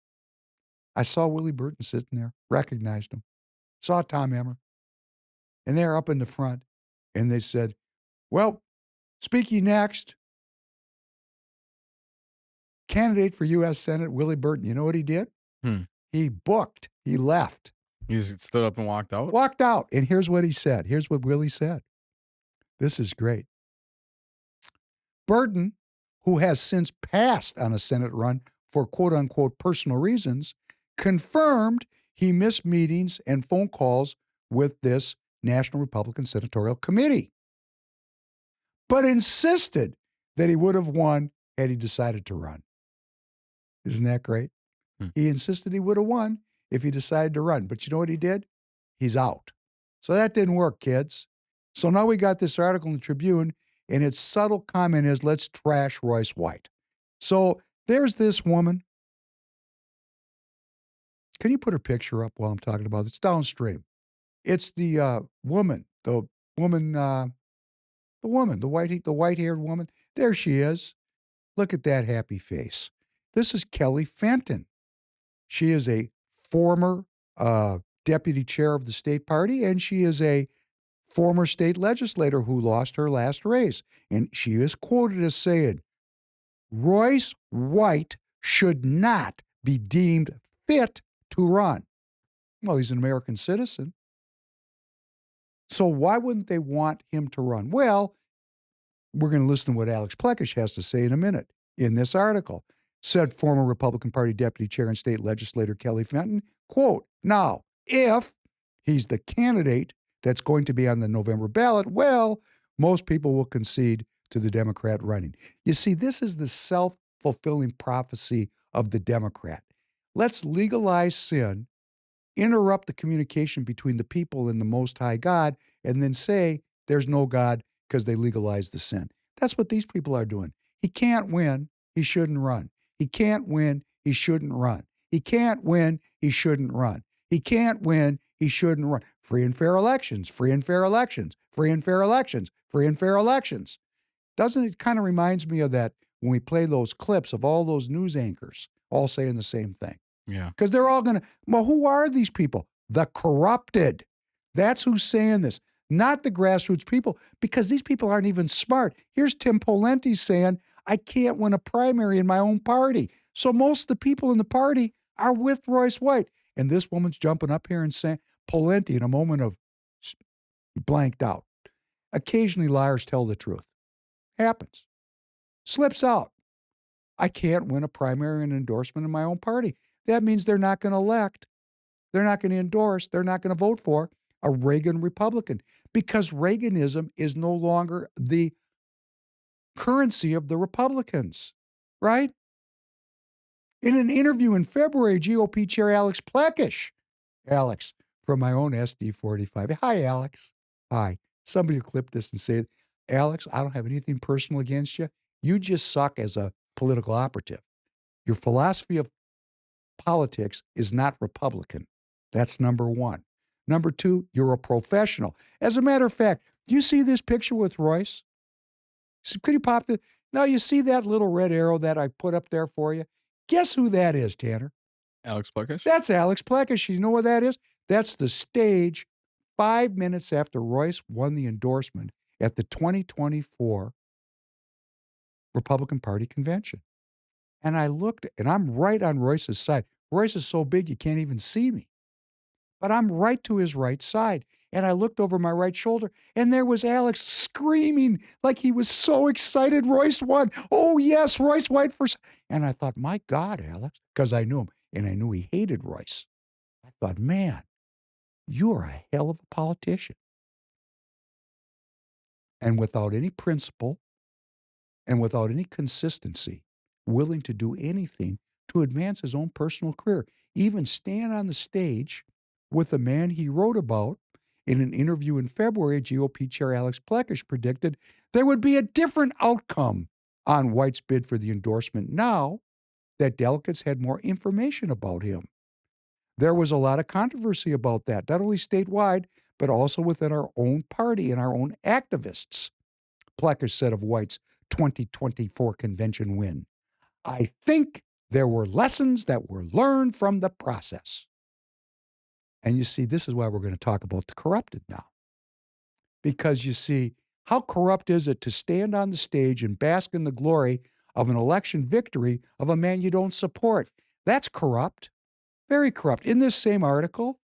I saw Willie Burton sitting there, recognized him, saw Tom Emmer, and they're up in the front. And they said, well, speaking next, candidate for U.S. Senate, Willie Burton. You know what he did? He booked. He left. He stood up and walked out? Walked out. And here's what he said. Here's what Willie said. This is great. Burton, who has since passed on a Senate run for quote-unquote personal reasons, confirmed he missed meetings and phone calls with this National Republican Senatorial Committee, but insisted that he would have won had he decided to run. Isn't that great? He insisted he would have won if he decided to run. But you know what he did? He's out. So that didn't work, kids. So now we got this article in the Tribune, and its subtle comment is, let's trash Royce White. So there's this woman. Can you put her picture up while I'm talking about it? It's downstream. It's the woman, the white-haired woman. There she is. Look at that happy face. This is Kelly Fenton. She is a former deputy chair of the state party, and she is a former state legislator who lost her last race. And she is quoted as saying, Royce White should not be deemed fit to run. Well, he's an American citizen. So why wouldn't they want him to run? Well, we're going to listen to what Alex Plackish has to say in a minute in this article. Said former Republican Party deputy chair and state legislator Kelly Fenton, quote, now, if he's the candidate that's going to be on the November ballot, well, most people will concede to the Democrat running. You see, this is the self-fulfilling prophecy of the Democrat. Let's legalize sin, interrupt the communication between the people and the Most High God, and then say there's no God because they legalized the sin. That's what these people are doing. He can't win. He shouldn't run. He can't win. He shouldn't run. He can't win. He shouldn't run. He can't win. He shouldn't run. Free and fair elections, free and fair elections, free and fair elections, free and fair elections. Doesn't it kind of reminds me of that when we play those clips of all those news anchors all saying the same thing? Yeah. Because they're all going to, well, who are these people? The corrupted. That's who's saying this, not the grassroots people, because these people aren't even smart. Here's Tim Pawlenty saying, I can't win a primary in my own party. So most of the people in the party are with Royce White. And this woman's jumping up here and saying, Pawlenty, in a moment of blanked out. Occasionally liars tell the truth. Happens. Slips out. I can't win a primary and endorsement in my own party. That means they're not going to elect, they're not going to endorse, they're not going to vote for a Reagan Republican, because Reaganism is no longer the currency of the Republicans, right? In an interview in February, GOP Chair Alex Plackish, Alex from my own SD45. Hi, Alex. Hi. Somebody will clip this and say, Alex, I don't have anything personal against you. You just suck as a political operative. Your philosophy of politics is not Republican. That's number one. Number two, you're a professional. As a matter of fact, do you see this picture with Royce? Could you pop the, now you see that little red arrow that I put up there for you? Guess who that is, Tanner? Alex Plackish? That's Alex Plackish. You know what that is? That's the stage 5 minutes after Royce won the endorsement at the 2024 Republican Party convention. And I looked, and I'm right on Royce's side. Royce is so big you can't even see me. But I'm right to his right side. And I looked over my right shoulder, and there was Alex screaming like he was so excited Royce won. Oh, yes, Royce White for... And I thought, my God, Alex, because I knew him, and I knew he hated Royce. I thought, man, you are a hell of a politician. And without any principle and without any consistency, willing to do anything to advance his own personal career, even stand on the stage with a man he wrote about. In an interview in February, GOP Chair Alex Plackish predicted there would be a different outcome on White's bid for the endorsement now that delegates had more information about him. There was a lot of controversy about that, not only statewide, but also within our own party and our own activists. Plackish said of White's 2024 convention win, "I think there were lessons that were learned from the process." And you see, this is why we're going to talk about the corrupted now. Because you see, how corrupt is it to stand on the stage and bask in the glory of an election victory of a man you don't support? That's corrupt, very corrupt. In this same article,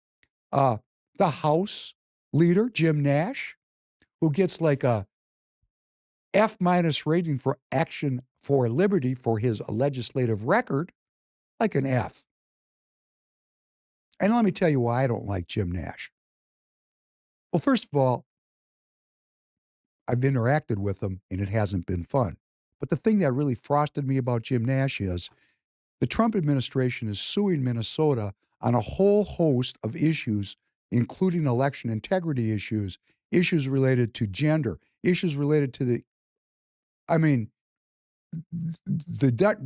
the House leader, Jim Nash, who gets like a F- rating for Action for Liberty for his legislative record, like an F. And let me tell you why I don't like Jim Nash. Well, first of all, I've interacted with him and it hasn't been fun. But the thing that really frosted me about Jim Nash is the Trump administration is suing Minnesota on a whole host of issues, including election integrity issues, issues related to gender, issues related to the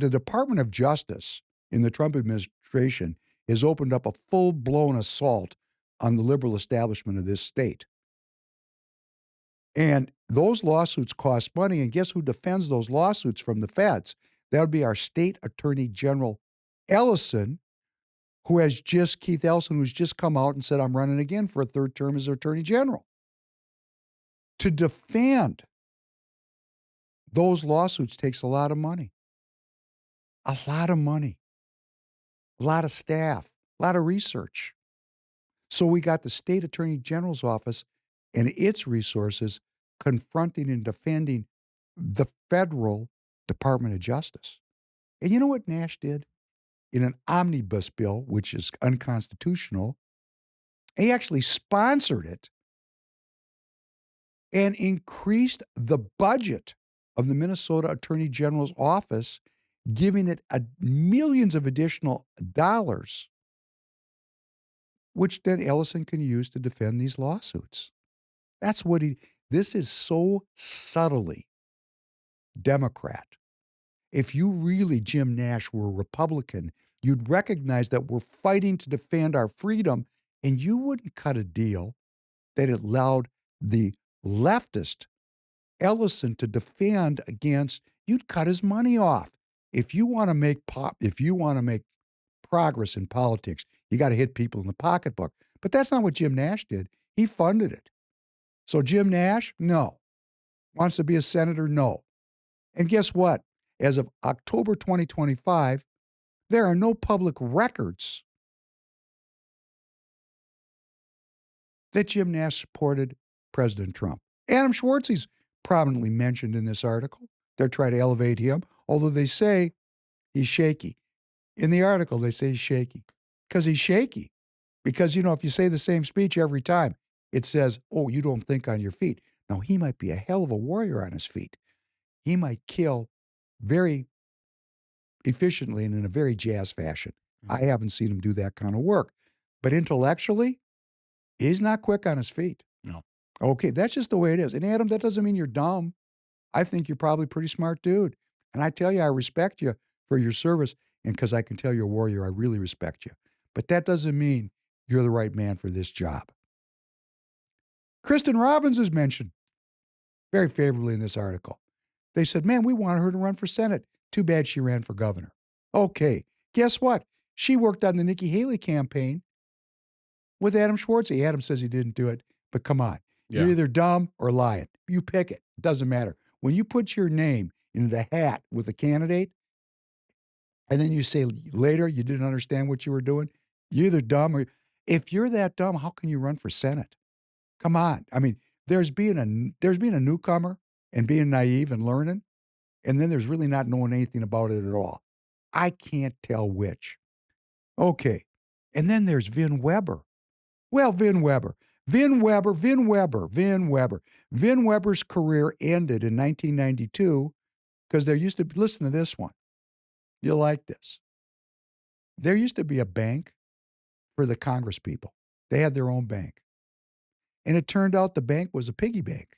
Department of Justice in the Trump administration has opened up a full-blown assault on the liberal establishment of this state. And those lawsuits cost money, and guess who defends those lawsuits from the feds? That would be our state attorney general, Ellison, Keith Ellison, who's just come out and said, "I'm running again for a third term as attorney general." To defend those lawsuits takes a lot of money. A lot of money. A lot of staff. A lot of research. So we got the state attorney general's office and its resources confronting and defending the federal Department of Justice. And you know what Nash did? In an omnibus bill, which is unconstitutional, he actually sponsored it and increased the budget of the Minnesota Attorney General's office, giving it millions of additional dollars, which then Ellison can use to defend these lawsuits. That's what this is so subtly Democrat. If you really, Jim Nash, were a Republican, you'd recognize that we're fighting to defend our freedom, and you wouldn't cut a deal that allowed the leftist Ellison to defend against. You'd cut his money off. If you want to make progress in politics, you got to hit people in the pocketbook. But that's not what Jim Nash did. He funded it. So Jim Nash, no. Wants to be a senator? No. And guess what? As of October 2025, there are no public records that Jim Nash supported President Trump. Adam Schwartzy's prominently mentioned in this article. They're trying to elevate him, although they say he's shaky. In the article, they say he's shaky because he's shaky. Because, if you say the same speech every time, it says, "Oh, you don't think on your feet." Now, he might be a hell of a warrior on his feet. He might kill very efficiently and in a very jazz fashion. I haven't seen him do that kind of work. But intellectually, he's not quick on his feet. No. Okay, that's just the way it is. And Adam, that doesn't mean you're dumb. I think you're probably a pretty smart dude. And I tell you, I respect you for your service. And because I can tell you're a warrior, I really respect you. But that doesn't mean you're the right man for this job. Kristen Robbins is mentioned very favorably in this article. They said, "Man, we want her to run for Senate. Too bad she ran for governor." Okay, guess what? She worked on the Nikki Haley campaign with Adam Schwartzy. Adam says he didn't do it, but come on. Yeah. You're either dumb or lying. You pick it. It doesn't matter. When you put your name in the hat with a candidate, and then you say later you didn't understand what you were doing, you're either dumb or... If you're that dumb, how can you run for Senate? Come on. I mean, there's being a newcomer and being naive and learning, and then there's really not knowing anything about it at all. I can't tell which. Okay. And then there's Vin Weber. Well, Vin Weber's career ended in 1992 because there used to be, listen to this one. You'll like this. There used to be a bank for the Congress people. They had their own bank. And it turned out the bank was a piggy bank.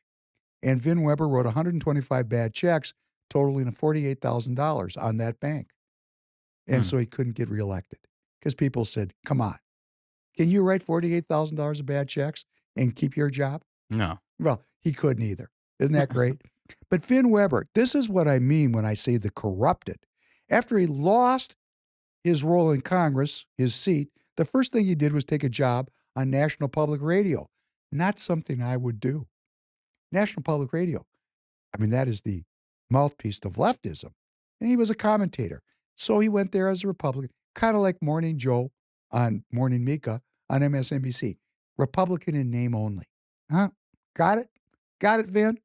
And Vin Weber wrote 125 bad checks totaling $48,000 on that bank. And so he couldn't get reelected because people said, come on, can you write $48,000 of bad checks and keep your job? No. Well, he couldn't either. Isn't that great? But Finn Weber, this is what I mean when I say the corrupted. After he lost his role in Congress, his seat, the first thing he did was take a job on National Public Radio. Not something I would do. National Public Radio. I mean, that is the mouthpiece of leftism. And he was a commentator. So he went there as a Republican, kind of like Morning Joe on Morning Mika on MSNBC. Republican in name only. Huh? Got it? Got it, Vin?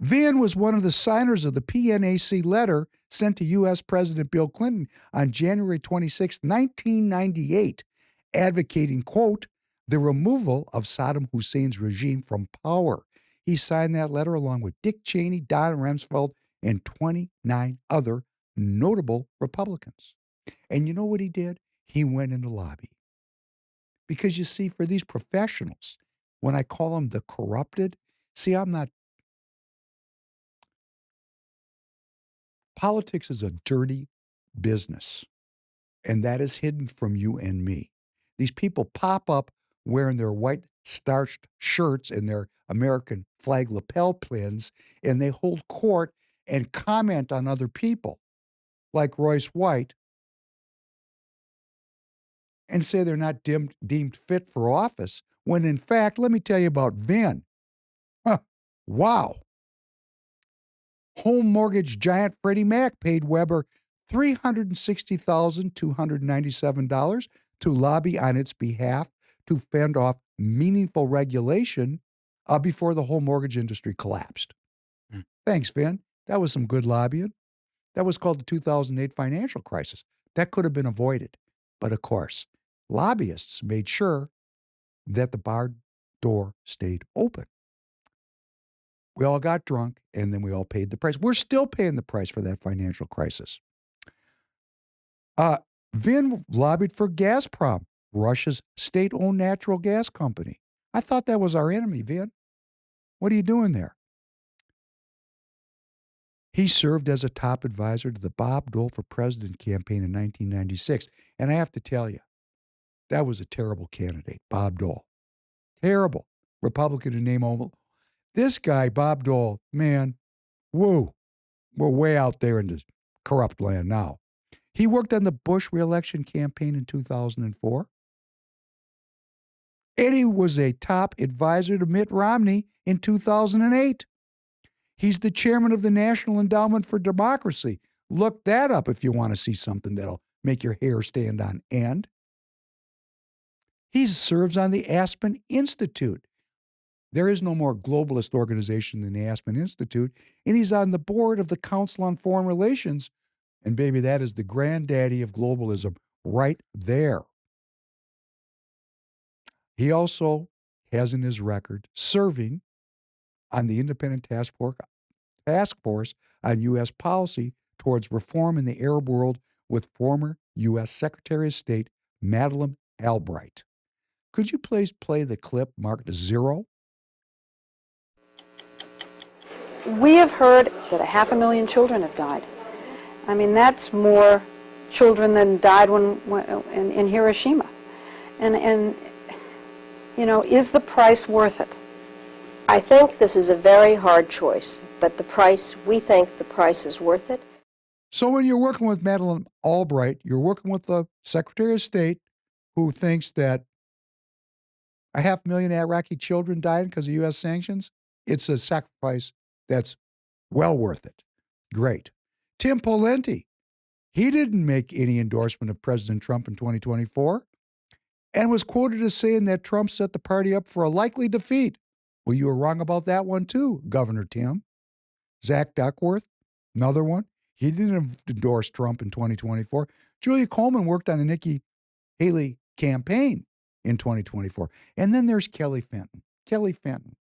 Vin was one of the signers of the PNAC letter sent to U.S. President Bill Clinton on January 26, 1998, advocating, quote, the removal of Saddam Hussein's regime from power. He signed that letter along with Dick Cheney, Don Rumsfeld, and 29 other notable Republicans. And you know what he did? He went into lobby. Because you see, for these professionals, when I call them the corrupted, see, I'm not. Politics is a dirty business, and that is hidden from you and me. These people pop up wearing their white starched shirts and their American flag lapel pins, and they hold court and comment on other people, like Royce White, and say they're not deemed fit for office, when in fact, let me tell you about Vin. Huh. Wow. Home mortgage giant Freddie Mac paid Weber $360,297 to lobby on its behalf to fend off meaningful regulation before the whole mortgage industry collapsed. Thanks, Vin. That was some good lobbying. That was called the 2008 financial crisis. That could have been avoided. But of course, lobbyists made sure that the barred door stayed open. We all got drunk, and then we all paid the price. We're still paying the price for that financial crisis. Vin lobbied for Gazprom, Russia's state-owned natural gas company. I thought that was our enemy, Vin. What are you doing there? He served as a top advisor to the Bob Dole for President campaign in 1996. And I have to tell you, that was a terrible candidate, Bob Dole. Terrible. Republican in name only. This guy, Bob Dole, man, woo, we're way out there in the corrupt land now. He worked on the Bush reelection campaign in 2004. And he was a top advisor to Mitt Romney in 2008. He's the chairman of the National Endowment for Democracy. Look that up if you want to see something that'll make your hair stand on end. He serves on the Aspen Institute. There is no more globalist organization than the Aspen Institute, and he's on the board of the Council on Foreign Relations. And baby, that is the granddaddy of globalism right there. He also has in his record serving on the Independent Task Force on U.S. policy towards reform in the Arab world with former U.S. Secretary of State Madeleine Albright. Could you please play the clip marked 0? We have heard that 500,000 children have died. I mean, that's more children than died in Hiroshima. And you know, is the price worth it? I think this is a very hard choice, but we think the price is worth it. So when you're working with Madeleine Albright, you're working with the Secretary of State who thinks that 500,000 Iraqi children died because of U.S. sanctions. It's a sacrifice that's well worth it. Great. Tim Pawlenty, he didn't make any endorsement of President Trump in 2024 and was quoted as saying that Trump set the party up for a likely defeat. Well, you were wrong about that one too, Governor Tim. Zach Duckworth, another one. He didn't endorse Trump in 2024. Julia Coleman worked on the Nikki Haley campaign in 2024. And then there's Kelly Fenton. Kelly Fenton,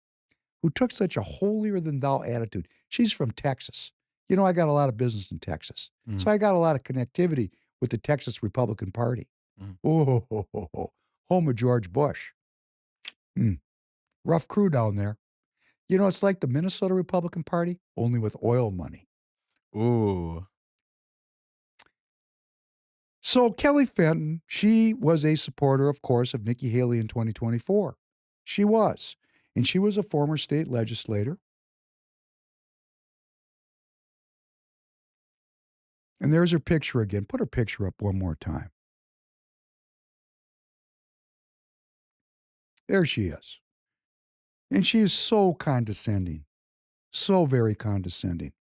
who took such a holier-than-thou attitude. She's from Texas. You know, I got a lot of business in Texas. So I got a lot of connectivity with the Texas Republican Party. Home of George Bush. Rough crew down there. You know, it's like the Minnesota Republican Party, only with oil money. Ooh. So Kelly Fenton, she was a supporter, of course, of Nikki Haley in 2024. She was. And she was a former state legislator. And there's her picture again. Put her picture up one more time. There she is. And she is so condescending. So very condescending.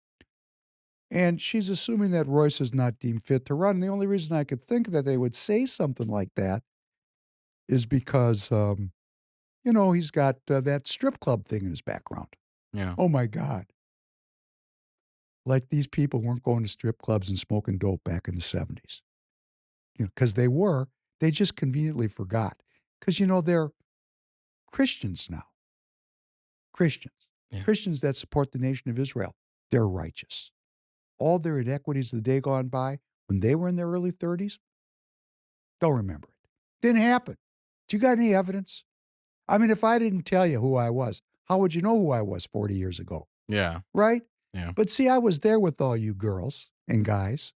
And she's assuming that Royce is not deemed fit to run. And the only reason I could think that they would say something like that is because, he's got that strip club thing in his background. Yeah. Oh, my God. Like these people weren't going to strip clubs and smoking dope back in the 70s. Because they were. They just conveniently forgot. Because, they're Christians now. Christians. Yeah. Christians that support the nation of Israel. They're righteous. All their inequities of the day gone by, when they were in their early 30s, don't remember it. Didn't happen. Do you got any evidence? I mean, if I didn't tell you who I was, how would you know who I was 40 years ago? Yeah. Right? Yeah. But see, I was there with all you girls and guys.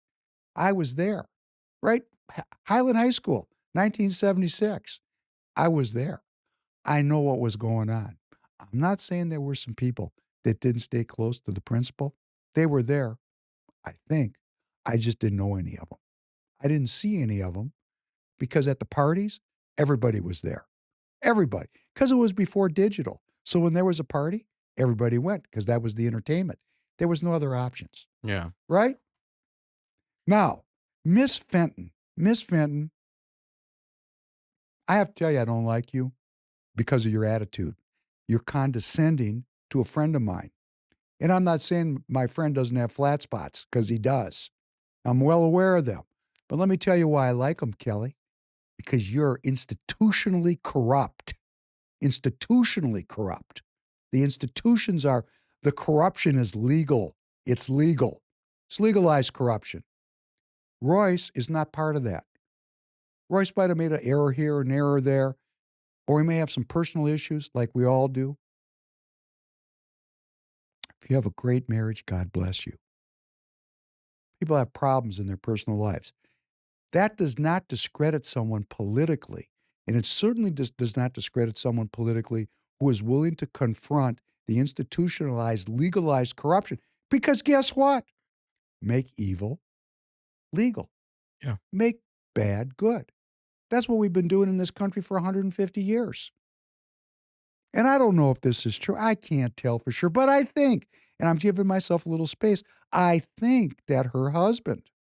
I was there, right? Highland High School, 1976. I was there. I know what was going on. I'm not saying there were some people that didn't stay close to the principal. They were there, I think. I just didn't know any of them. I didn't see any of them because at the parties, everybody was there. Everybody. Because it was before digital. So when there was a party, everybody went because that was the entertainment. There was no other options. Yeah. Right? Now, Miss Fenton, I have to tell you, I don't like you because of your attitude. You're condescending to a friend of mine. And I'm not saying my friend doesn't have flat spots, because he does. I'm well aware of them. But let me tell you why I like him, Kelly. Because you're institutionally corrupt. Institutionally corrupt. The institutions are, the corruption is legal. It's legal. It's legalized corruption. Royce is not part of that. Royce might have made an error here, an error there, or he may have some personal issues like we all do. If you have a great marriage, God bless you. People have problems in their personal lives. That does not discredit someone politically. And it certainly does not discredit someone politically who is willing to confront the institutionalized, legalized corruption. Because guess what? Make evil legal. Yeah. Make bad good. That's what we've been doing in this country for 150 years. And I don't know if this is true. I can't tell for sure. But I think, and I'm giving myself a little space, I think that her husband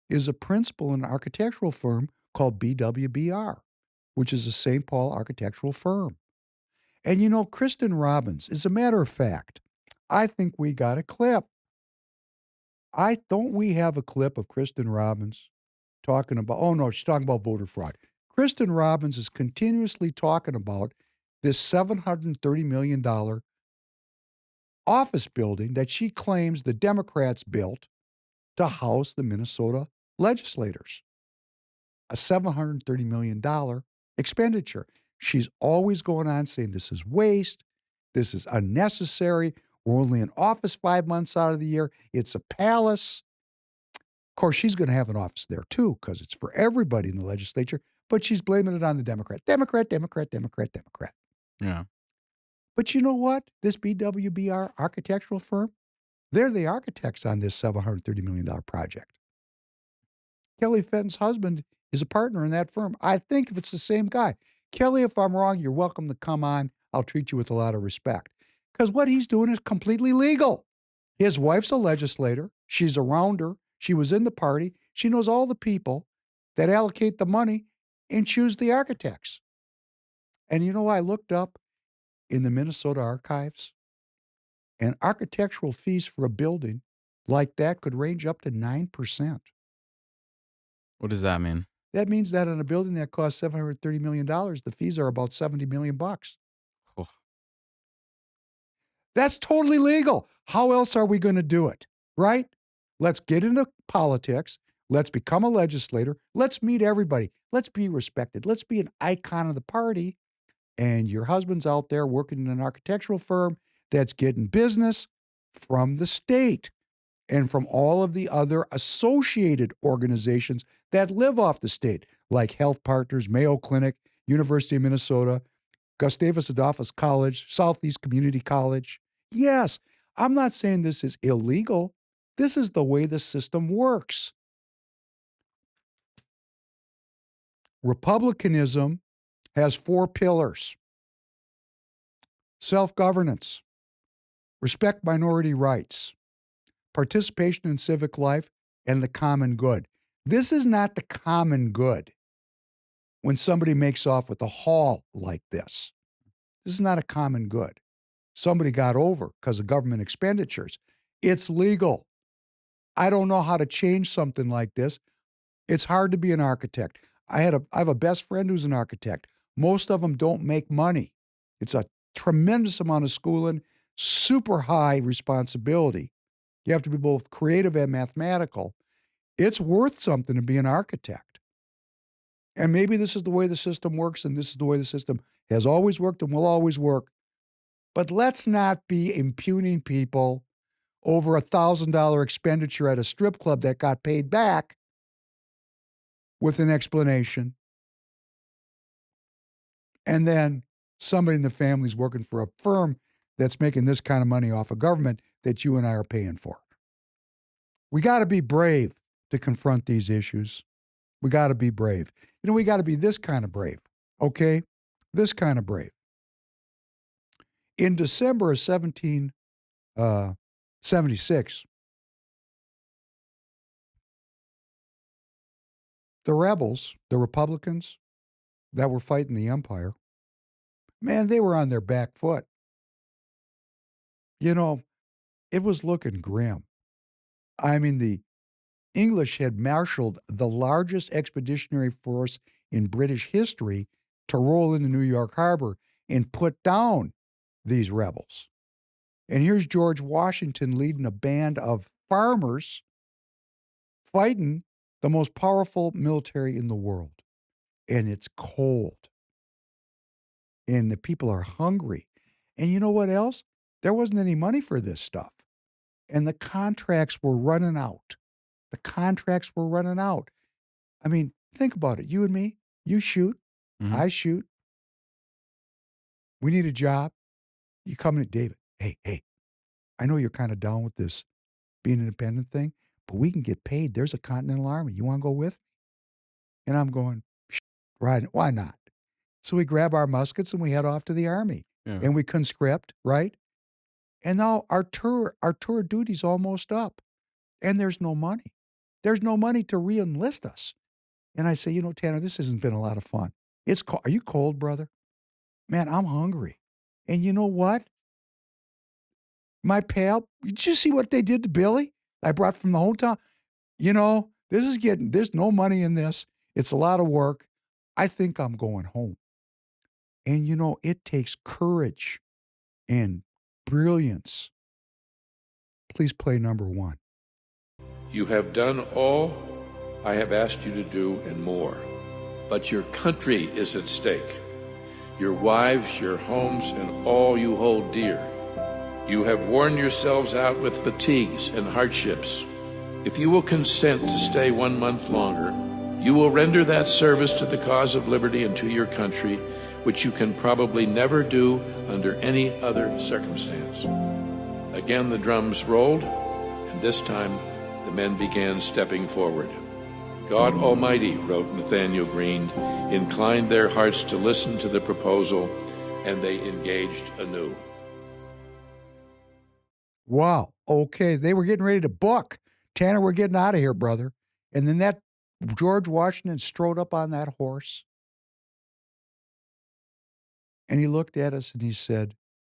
is a principal in an architectural firm called BWBR, which is a St. Paul architectural firm. And Kristen Robbins, as a matter of fact, I think we got a clip. Don't we have a clip of Kristen Robbins talking about, oh no, she's talking about voter fraud. Kristen Robbins is continuously talking about this $730 million office building that she claims the Democrats built to house the Minnesota legislators. A $730 million expenditure. She's always going on saying this is waste, this is unnecessary, we're only in office 5 months out of the year, it's a palace. Of course, she's going to have an office there too, because it's for everybody in the legislature, but she's blaming it on the Democrat. Democrat. Yeah. But you know what? This BWBR architectural firm, they're the architects on this $730 million project. Kelly Fenton's husband is a partner in that firm. I think if it's the same guy. Kelly, if I'm wrong, you're welcome to come on. I'll treat you with a lot of respect. Because what he's doing is completely legal. His wife's a legislator. She's around her. She was in the party. She knows all the people that allocate the money and choose the architects. And I looked up in the Minnesota archives, and architectural fees for a building like that could range up to 9%. What does that mean? That means that on a building that costs $730 million, the fees are about $70 million. Oh. That's totally legal. How else are we going to do it? Right? Let's get into politics. Let's become a legislator. Let's meet everybody. Let's be respected. Let's be an icon of the party. And your husband's out there working in an architectural firm that's getting business from the state and from all of the other associated organizations that live off the state, like Health Partners, Mayo Clinic, University of Minnesota, Gustavus Adolphus College, Southeast Community College. Yes, I'm not saying this is illegal. This is the way the system works. Republicanism has 4 pillars: self-governance, respect minority rights, participation in civic life, and the common good. This is not the common good when somebody makes off with a haul like this. This is not a common good. Somebody got over because of government expenditures. It's legal. I don't know how to change something like this. It's hard to be an architect. I have a best friend who's an architect. Most of them don't make money. It's a tremendous amount of schooling, super high responsibility. You have to be both creative and mathematical. It's worth something to be an architect. And maybe this is the way the system works, and this is the way the system has always worked and will always work. But let's not be impugning people over $1,000 expenditure at a strip club that got paid back with an explanation. And then somebody in the family's working for a firm that's making this kind of money off of government that you and I are paying for. We got to be brave to confront these issues. We got to be brave. You know, we got to be this kind of brave, okay? This kind of brave. In December of 1776, the rebels, the Republicans that were fighting the empire, man, they were on their back foot. You know, it was looking grim. I mean, the English had marshaled the largest expeditionary force in British history to roll into New York Harbor and put down these rebels. And here's George Washington leading a band of farmers fighting the most powerful military in the world. And it's cold. And the people are hungry. And you know what else? There wasn't any money for this stuff. And the contracts were running out. The contracts were running out. I mean, think about it. You and me, you shoot, I shoot. We need a job. You come in, David, hey, I know you're kind of down with this being an independent thing, but we can get paid. There's a Continental Army. You want to go with me? And I'm going, right, why not? So we grab our muskets and we head off to the Army. Yeah. And we conscript, right? And now our tour duty's almost up. And there's no money. There's no money to re-enlist us. And I say, you know, Tanner, this hasn't been a lot of fun. It's cold. Are you cold, brother? Man, I'm hungry. And you know what? My pal, did you see what they did to Billy? I brought from the hometown. You know, there's no money in this. It's a lot of work. I think I'm going home. And you know, it takes courage and brilliance. Please play number 1. You have done all I have asked you to do and more, but your country is at stake. Your wives, your homes, and all you hold dear. You have worn yourselves out with fatigues and hardships. If you will consent to stay 1 month longer, you will render that service to the cause of liberty and to your country, which you can probably never do under any other circumstance. Again the drums rolled, and this time the men began stepping forward. God Almighty, wrote Nathaniel Greene, inclined their hearts to listen to the proposal, and they engaged anew. Wow. Okay. They were getting ready to book. Tanner, we're getting out of here, brother. And then that George Washington strode up on that horse. And he looked at us and he said,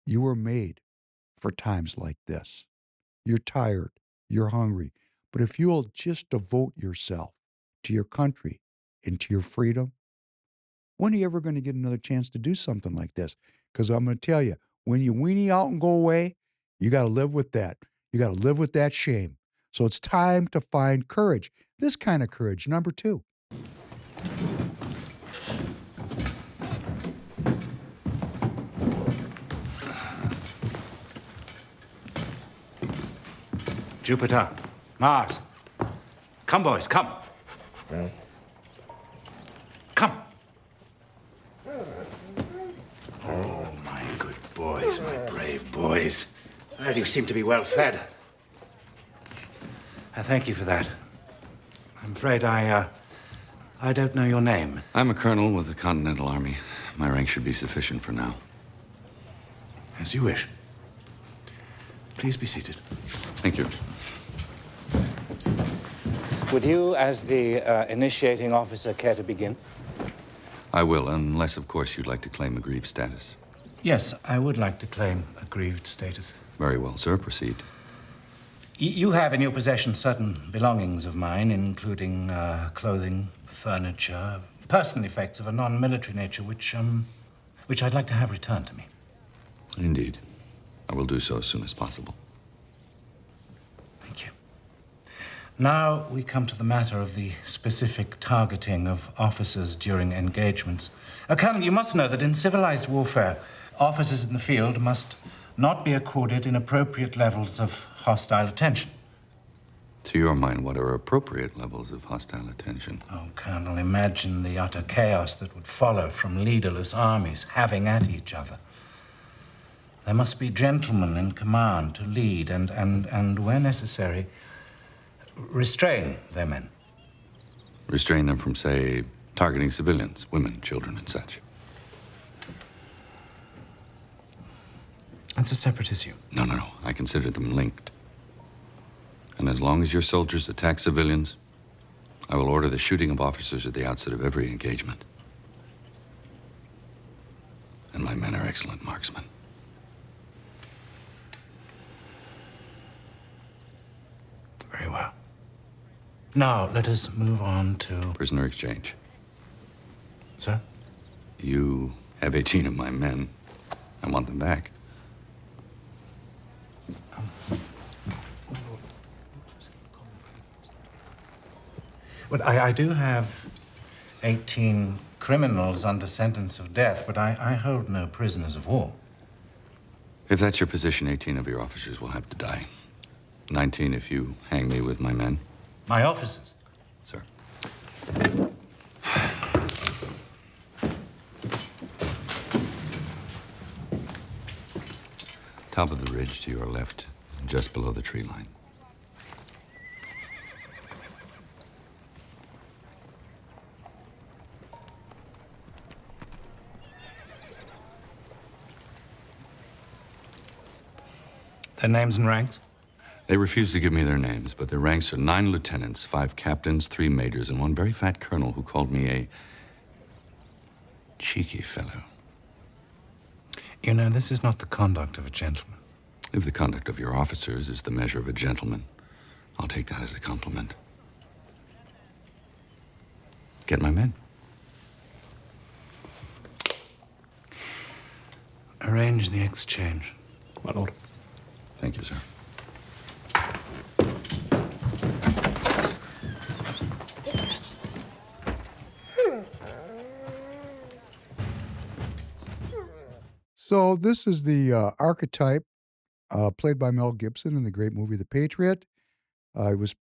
you were made for times like this. You're tired. You're hungry. But if you will just devote yourself to your country and to your freedom, when are you ever going to get another chance to do something like this? Because I'm going to tell you, when you weenie out and go away, you got to live with that. You got to live with that shame. So it's time to find courage. This kind of courage, number 2. Jupiter, Mars. Come, boys, come. boys, my brave boys. Well, you seem to be well fed. I thank you for that. I'm afraid I don't know your name. I'm a colonel with the Continental Army. My rank should be sufficient for now. As you wish. Please be seated. Thank you. Would you, as the initiating officer, care to begin? I will, unless, of course, you'd like to claim aggrieved status. Yes, I would like to claim aggrieved status. Very well, sir. Proceed. You have in your possession certain belongings of mine, including clothing, furniture, personal effects of a non-military nature, which I'd like to have returned to me. Indeed. I will do so as soon as possible. Thank you. Now we come to the matter of the specific targeting of officers during engagements. Colonel, you must know that in civilized warfare, officers in the field must not be accorded inappropriate levels of hostile attention. To your mind, what are appropriate levels of hostile attention? Oh, Colonel, imagine the utter chaos that would follow from leaderless armies having at each other. There must be gentlemen in command to lead and where necessary, restrain their men. Restrain them from, say, targeting civilians, women, children, and such. That's a separate issue. No. I consider them linked. And as long as your soldiers attack civilians, I will order the shooting of officers at the outset of every engagement. And my men are excellent marksmen. Very well. Now, let us move on to... Prisoner exchange. Sir? You have 18 of my men. I want them back. But I do have 18 criminals under sentence of death, but I hold no prisoners of war. If that's your position, 18 of your officers will have to die. 19 if you hang me with my men. My officers? Sir. Top of the ridge to your left, just below the tree line. Their names and ranks? They refuse to give me their names, but their ranks are 9 lieutenants, 5 captains, 3 majors, and 1 very fat colonel who called me a cheeky fellow. You know, this is not the conduct of a gentleman. If the conduct of your officers is the measure of a gentleman, I'll take that as a compliment. Get my men. Arrange the exchange. My lord. Thank you, sir. So this is the archetype played by Mel Gibson in the great movie The Patriot. It was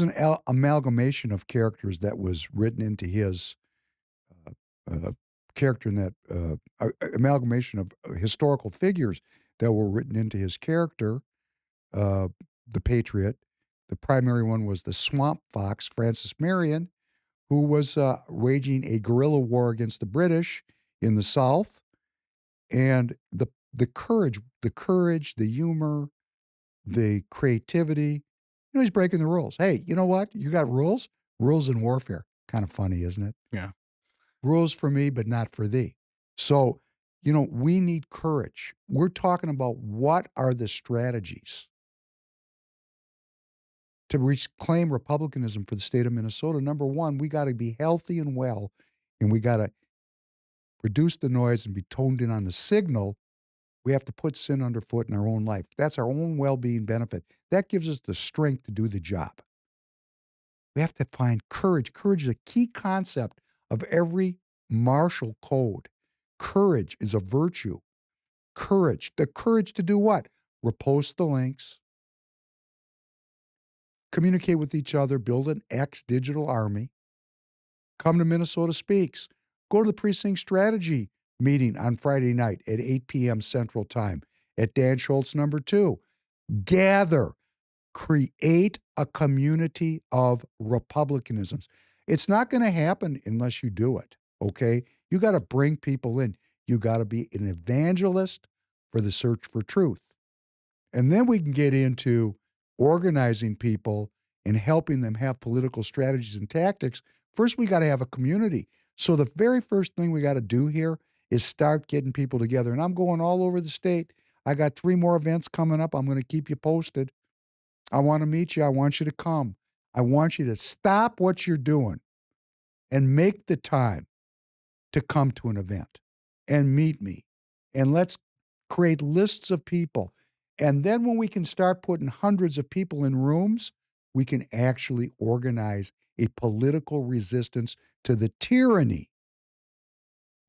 an amalgamation of characters that was written into his character in that amalgamation of historical figures that were written into his character, The Patriot. The primary one was the Swamp Fox, Francis Marion, who was waging a guerrilla war against the British in the South. And the courage, the humor, the creativity, he's breaking the rules. Hey, you know what? You got rules? Rules in warfare. Kind of funny, isn't it? Yeah. Rules for me, but not for thee. So, we need courage. We're talking about what are the strategies to reclaim Republicanism for the state of Minnesota. Number one, we got to be healthy and well, and we got to reduce the noise and be toned in on the signal. We have to put sin underfoot in our own life. That's our own well-being benefit. That gives us the strength to do the job. We have to find courage. Courage is a key concept of every martial code. Courage is a virtue. Courage. The courage to do what? Repost the links. Communicate with each other. Build an X digital army. Come to Minnesota Speaks. Go to the precinct strategy meeting on Friday night at 8 p.m. Central Time at Dan Schultz number 2. Gather. Create a community of republicanisms. It's not going to happen unless you do it, okay? You got to bring people in. You got to be an evangelist for the search for truth. And then we can get into organizing people and helping them have political strategies and tactics. First, we got to have a community. So the very first thing we got to do here is start getting people together. And I'm going all over the state. I got 3 more events coming up. I'm going to keep you posted. I want to meet you. I want you to come. I want you to stop what you're doing and make the time to come to an event and meet me. And let's create lists of people. And then when we can start putting hundreds of people in rooms, we can actually organize a political resistance to the tyranny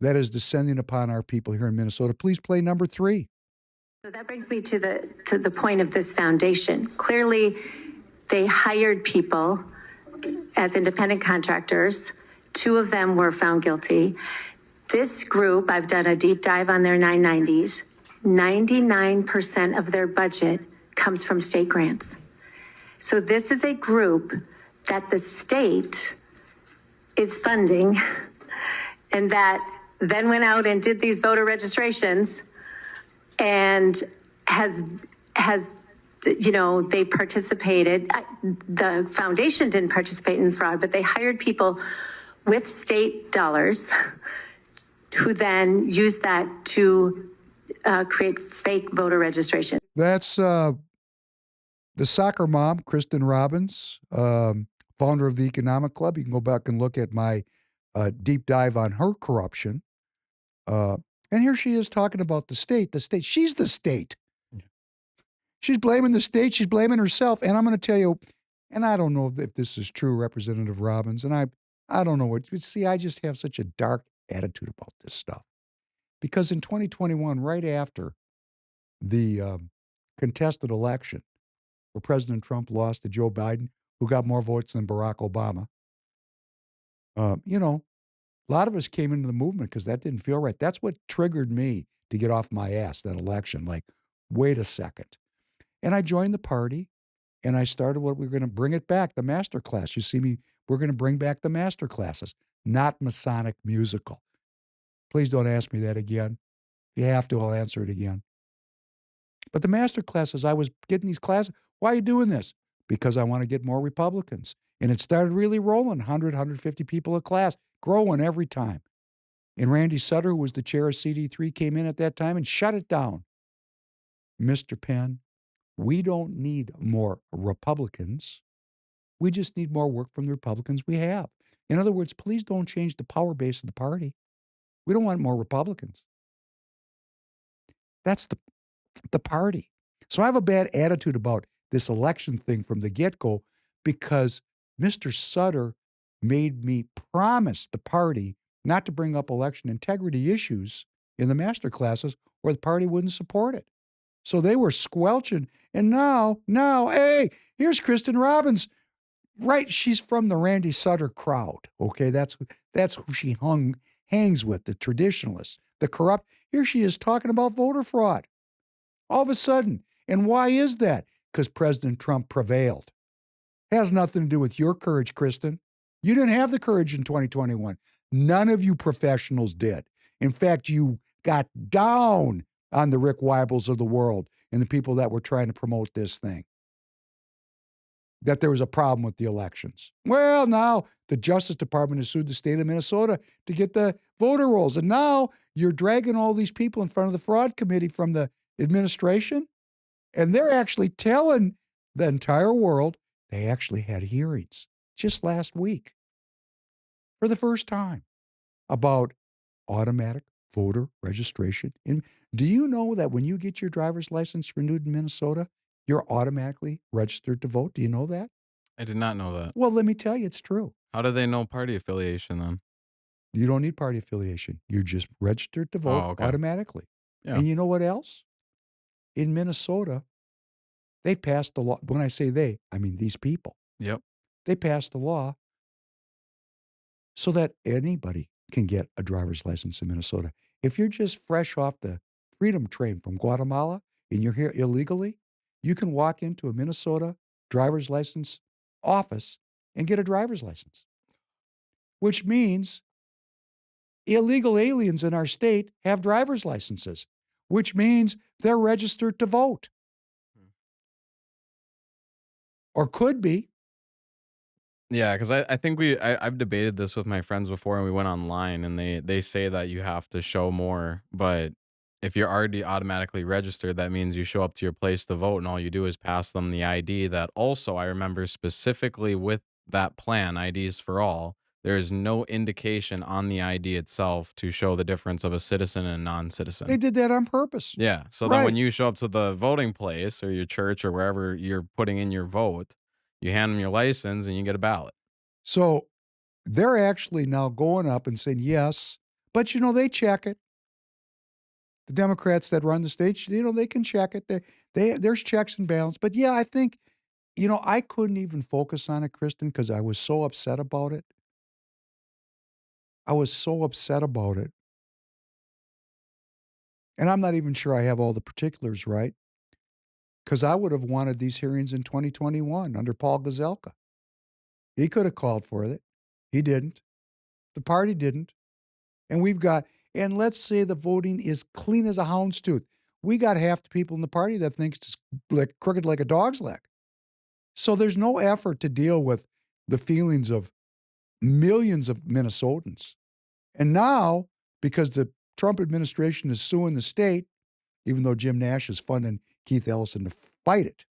that is descending upon our people here in Minnesota. Please play number 3. So that brings me to the point of this foundation. Clearly, they hired people as independent contractors. 2 of them were found guilty. This group, I've done a deep dive on their 990s. 99% of their budget comes from state grants. So this is a group that the state is funding and that then went out and did these voter registrations and has they participated. The foundation didn't participate in fraud, but they hired people with state dollars who then used that to create fake voter registration. That's the soccer mom, Kristen Robbins, founder of the Economic Club. You can go back and look at my deep dive on her corruption. And here she is talking about the state. The state. She's the state. She's blaming the state. She's blaming herself. And I'm going to tell you, and I don't know if this is true, Representative Robbins, and I don't know what. See, I just have such a dark attitude about this stuff. Because in 2021, right after the contested election where President Trump lost to Joe Biden, who got more votes than Barack Obama, a lot of us came into the movement because that didn't feel right. That's what triggered me to get off my ass, that election. Like, wait a second. And I joined the party, and I started what we're going to bring it back, the master class. You see me, we're going to bring back the master classes, not Masonic musical. Please don't ask me that again. If you have to, I'll answer it again. But the master classes, I was getting these classes. Why are you doing this? Because I want to get more Republicans. And it started really rolling, 100, 150 people a class, growing every time. And Randy Sutter, who was the chair of CD3, came in at that time and shut it down. Mr. Penn, we don't need more Republicans. We just need more work from the Republicans we have. In other words, please don't change the power base of the party. We don't want more Republicans. That's the party. So I have a bad attitude about this election thing from the get-go because Mr. Sutter made me promise the party not to bring up election integrity issues in the master classes or the party wouldn't support it. So they were squelching. And now, hey, here's Kristen Robbins. Right, she's from the Randy Sutter crowd, okay? That's who she hangs with, the traditionalists, the corrupt. Here she is talking about voter fraud. All of a sudden. And why is that? Because President Trump prevailed. Has nothing to do with your courage, Kristen. You didn't have the courage in 2021. None of you professionals did. In fact, you got down on the Rick Weibels of the world and the people that were trying to promote this thing, that there was a problem with the elections. Well, now the Justice Department has sued the state of Minnesota to get the voter rolls. And now you're dragging all these people in front of the fraud committee from the administration, and they're actually telling the entire world they actually had hearings just last week for the first time about automatic voter registration. And do you know that when you get your driver's license renewed in Minnesota, you're automatically registered to vote? Do you know that? I did not know that. Well, let me tell you, it's true. How do they know party affiliation then? You don't need party affiliation. You're just registered to vote automatically. Yeah. And you know what else? In Minnesota, they passed the law. When I say they, I mean these people. Yep. They passed the law so that anybody can get a driver's license in Minnesota. If you're just fresh off the freedom train from Guatemala and you're here illegally, you can walk into a Minnesota driver's license office and get a driver's license, which means illegal aliens in our state have driver's licenses, which means they're registered to vote. Or could be. Yeah, because I think I've debated this with my friends before, and we went online, and they say that you have to show more, but if you're already automatically registered, that means you show up to your place to vote, and all you do is pass them the ID. That also, I remember specifically with that plan, IDs for all, there is no indication on the ID itself to show the difference of a citizen and a non-citizen. They did that on purpose. Yeah, so then when you show up to the voting place or your church or wherever you're putting in your vote, you hand them your license and you get a ballot. So they're actually now going up and saying yes, but they check it. The Democrats that run the state, they can check it. There's checks and balance. But yeah, I think, I couldn't even focus on it, Kristen, because I was so upset about it. I was so upset about it. And I'm not even sure I have all the particulars right, because I would have wanted these hearings in 2021 under Paul Gazelka. He could have called for it. He didn't. The party didn't. And and let's say the voting is clean as a hound's tooth. We got half the people in the party that thinks it's like crooked like a dog's leg. So there's no effort to deal with the feelings of millions of Minnesotans. And now, because the Trump administration is suing the state, even though Jim Nash is funding Keith Ellison to fight it.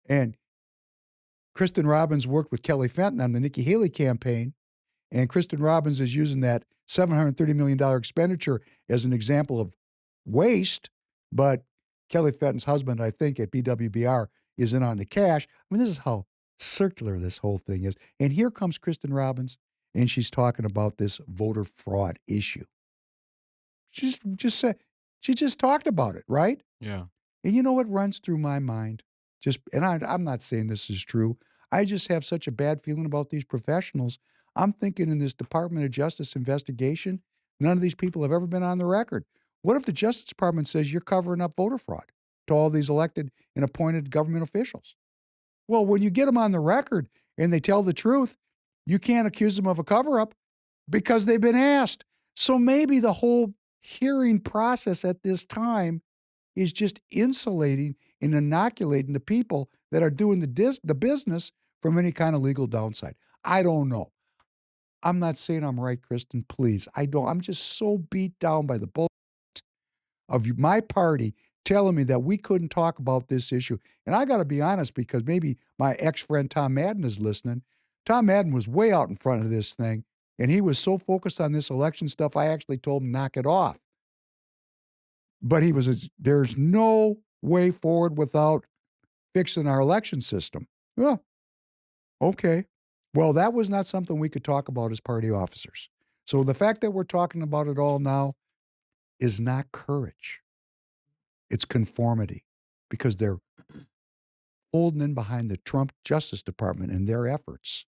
And Kristen Robbins worked with Kelly Fenton on the Nikki Haley campaign, and Kristen Robbins is using that $730 million expenditure as an example of waste, but Kelly Fenton's husband, I think, at BWBR is in on the cash. I mean, this is how circular this whole thing is. And here comes Kristen Robbins, and she's talking about this voter fraud issue. She just talked about it, right? Yeah. And you know what runs through my mind? I'm not saying this is true. I just have such a bad feeling about these professionals. I'm thinking in this Department of Justice investigation, none of these people have ever been on the record. What if the Justice Department says you're covering up voter fraud to all these elected and appointed government officials? Well, when you get them on the record and they tell the truth, you can't accuse them of a cover-up because they've been asked. So maybe the whole hearing process at this time is just insulating and inoculating the people that are doing the business from any kind of legal downside. I don't know. I'm not saying I'm right, Kristen, please. I'm just so beat down by the bullshit of my party telling me that we couldn't talk about this issue. And I got to be honest, because maybe my ex-friend Tom Madden is listening. Tom Madden was way out in front of this thing, and he was so focused on this election stuff, I actually told him knock it off. But there's no way forward without fixing our election system. Well, okay. Well, that was not something we could talk about as party officers. So the fact that we're talking about it all now is not courage. It's conformity, because they're holding in behind the Trump Justice Department and their efforts.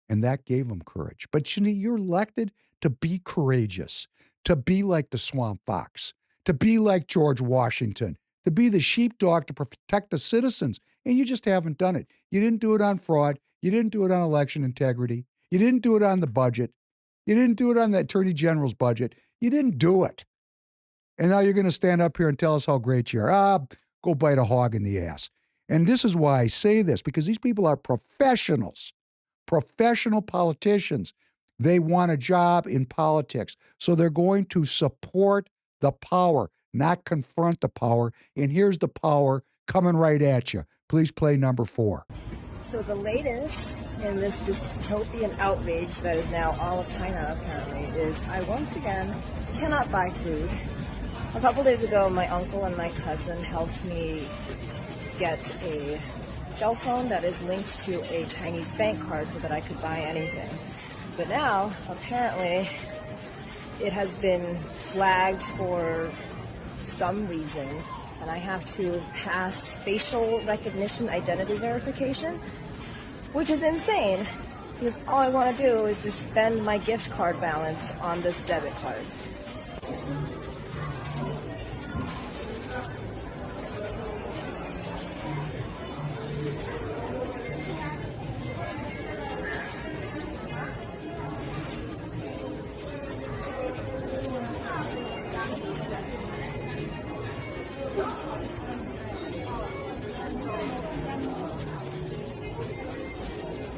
And that gave them courage. But you're elected to be courageous, to be like the swamp fox, to be like George Washington, to be the sheepdog to protect the citizens. And you just haven't done it. You didn't do it on fraud. You didn't do it on election integrity. You didn't do it on the budget. You didn't do it on the Attorney General's budget. You didn't do it. And now you're going to stand up here and tell us how great you are. Go bite a hog in the ass. And this is why I say this, because these people are professionals, professional politicians. They want a job in politics. So they're going to support the power, not confront the power. And here's the power coming right at you. Please play number 4. So the latest in this dystopian outrage that is now all of China, apparently, is I once again cannot buy food. A couple days ago, my uncle and my cousin helped me get a cell phone that is linked to a Chinese bank card so that I could buy anything. But now, apparently, it has been flagged for some reason, and I have to pass facial recognition identity verification, which is insane, because all I want to do is just spend my gift card balance on this debit card.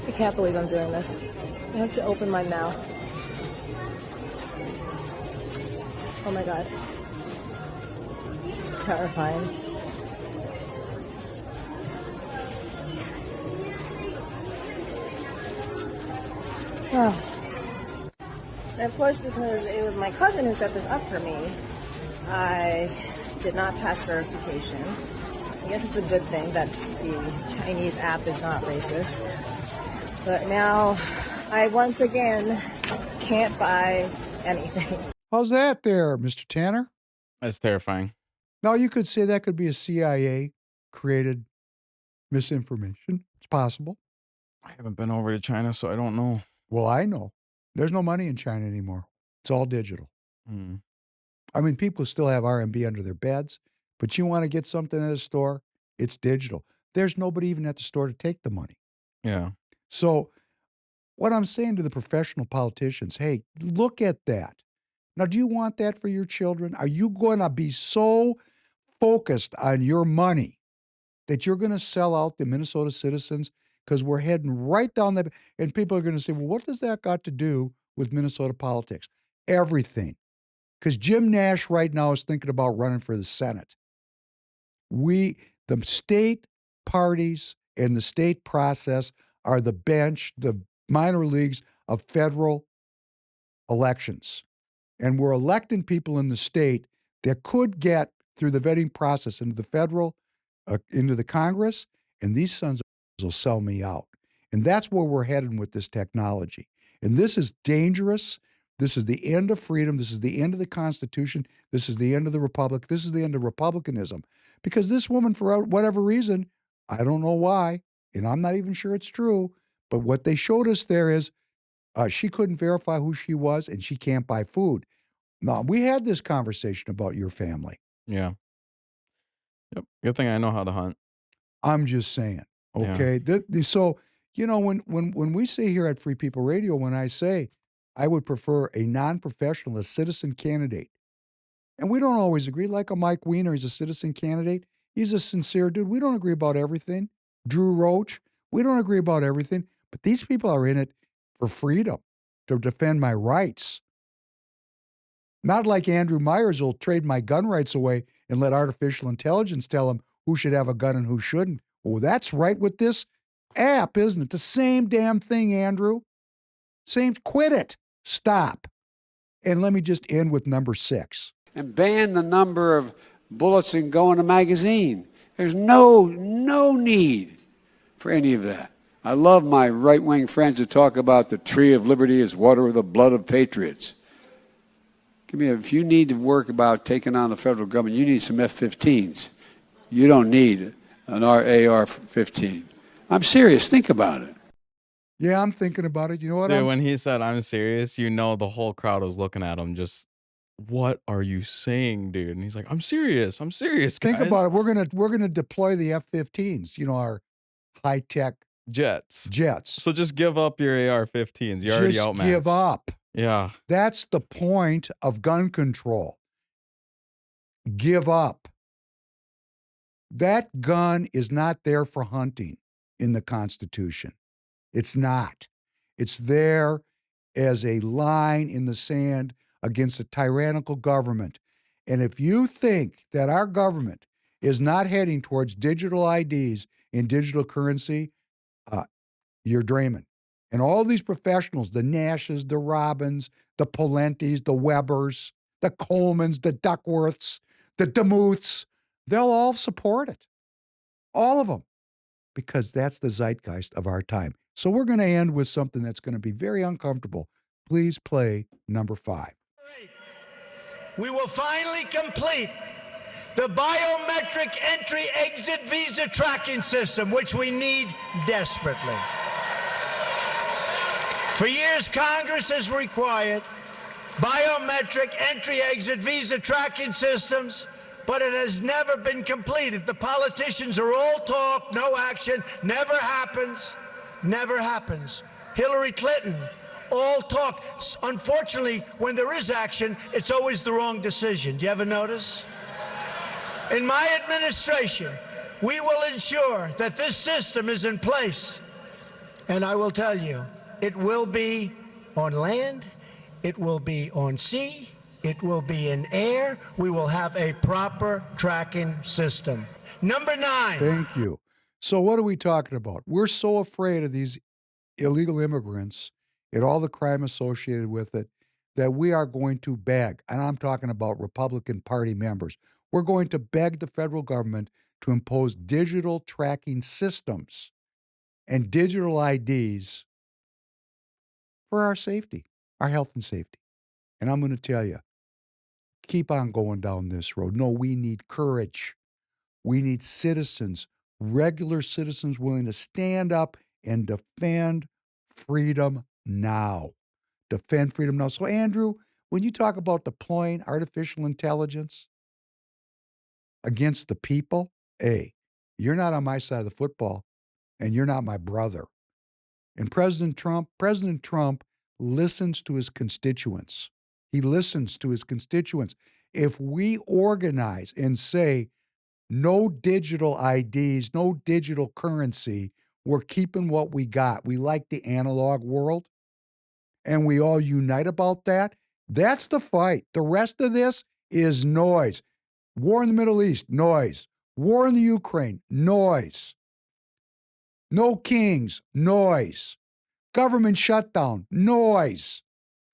I can't believe I'm doing this. I have to open my mouth. Oh my God. Terrifying. Oh. And of course, because it was my cousin who set this up for me, I did not pass verification. I guess it's a good thing that the Chinese app is not racist. But now I once again can't buy anything. How's that there, Mr. Tanner? That's terrifying. Now, you could say that could be a CIA-created misinformation. It's possible. I haven't been over to China, so I don't know. Well, I know. There's no money in China anymore. It's all digital. Mm. I mean, people still have RMB under their beds, but you want to get something at a store, it's digital. There's nobody even at the store to take the money. Yeah. So what I'm saying to the professional politicians, hey, look at that. Now, do you want that for your children? Are you going to be so focused on your money that you're going to sell out the Minnesota citizens? Because we're heading right down that, and people are going to say, well, what does that got to do with Minnesota politics? Everything. Because Jim Nash right now is thinking about running for the Senate. The state parties and the state process are the bench, the minor leagues of federal elections. And we're electing people in the state that could get through the vetting process into the federal, into the Congress, and these sons of will sell me out. And that's where we're heading with this technology. And this is dangerous. This is the end of freedom. This is the end of the Constitution. This is the end of the Republic. This is the end of Republicanism. Because this woman, for whatever reason, I don't know why, and I'm not even sure it's true, but what they showed us there is she couldn't verify who she was, and she can't buy food. Now, we had this conversation about your family. Yeah. Yep. Good thing I know how to hunt. I'm just saying. Okay. Yeah. So, you know, when we say here at Free People Radio, when I say I would prefer a non-professional, a citizen candidate, and we don't always agree, like a Mike Weiner, he's a citizen candidate. He's a sincere dude. We don't agree about everything. Drew Roach, we don't agree about everything, but these people are in it for freedom, to defend my rights. Not like Andrew Myers will trade my gun rights away and let artificial intelligence tell him who should have a gun and who shouldn't. Well, that's right with this app, isn't it? The same damn thing, Andrew. Quit it. Stop. And let me just end with number 6. And ban the number of bullets that go in a magazine. There's no need for any of that. I love my right-wing friends who talk about the tree of liberty is water with the blood of patriots. If you need to work about taking on the federal government, you need some F-15s. You don't need an AR-15. I'm serious. Think about it. Yeah, I'm thinking about it. You know what? Dude, when he said, I'm serious, you know the whole crowd was looking at him just, what are you saying, dude? And he's like, I'm serious, guys. Think about it. We're gonna deploy the F-15s, you know, our high-tech jets. So just give up your AR-15s. You're already outmatched. Just give up. Yeah. That's the point of gun control. Give up. That gun is not there for hunting in the Constitution. It's not. It's there as a line in the sand against a tyrannical government. And if you think that our government is not heading towards digital IDs and digital currency, you're dreaming. And all these professionals, the Nashes, the Robbins, the Pawlentys, the Webbers, the Colemans, the Duckworths, the Demuths, they'll all support it. All of them. Because that's the zeitgeist of our time. So we're going to end with something that's going to be very uncomfortable. Please play number 5. We will finally complete the biometric entry-exit visa tracking system, which we need desperately. For years, Congress has required biometric entry-exit visa tracking systems, but it has never been completed. The politicians are all talk, no action, never happens, never happens. Hillary Clinton, all talk. Unfortunately, when there is action, it's always the wrong decision. Do you ever notice? In my administration, we will ensure that this system is in place. And I will tell you, it will be on land, it will be on sea, it will be in air. We will have a proper tracking system. Number 9. Thank you. So what are we talking about? We're so afraid of these illegal immigrants and all the crime associated with it that we are going to beg, and I'm talking about Republican Party members, we're going to beg the federal government to impose digital tracking systems and digital IDs for our safety, our health and safety. And I'm going to tell you, keep on going down this road. No, we need courage. We need citizens, regular citizens willing to stand up and defend freedom now. Defend freedom now. So, Andrew, when you talk about deploying artificial intelligence against the people, hey, you're not on my side of the football, and you're not my brother. And President Trump listens to his constituents. He listens to his constituents. If we organize and say, no digital IDs, no digital currency, we're keeping what we got. We like the analog world, and we all unite about that. That's the fight. The rest of this is noise. War in the Middle East, noise. War in the Ukraine, noise. No kings, noise. Government shutdown, noise.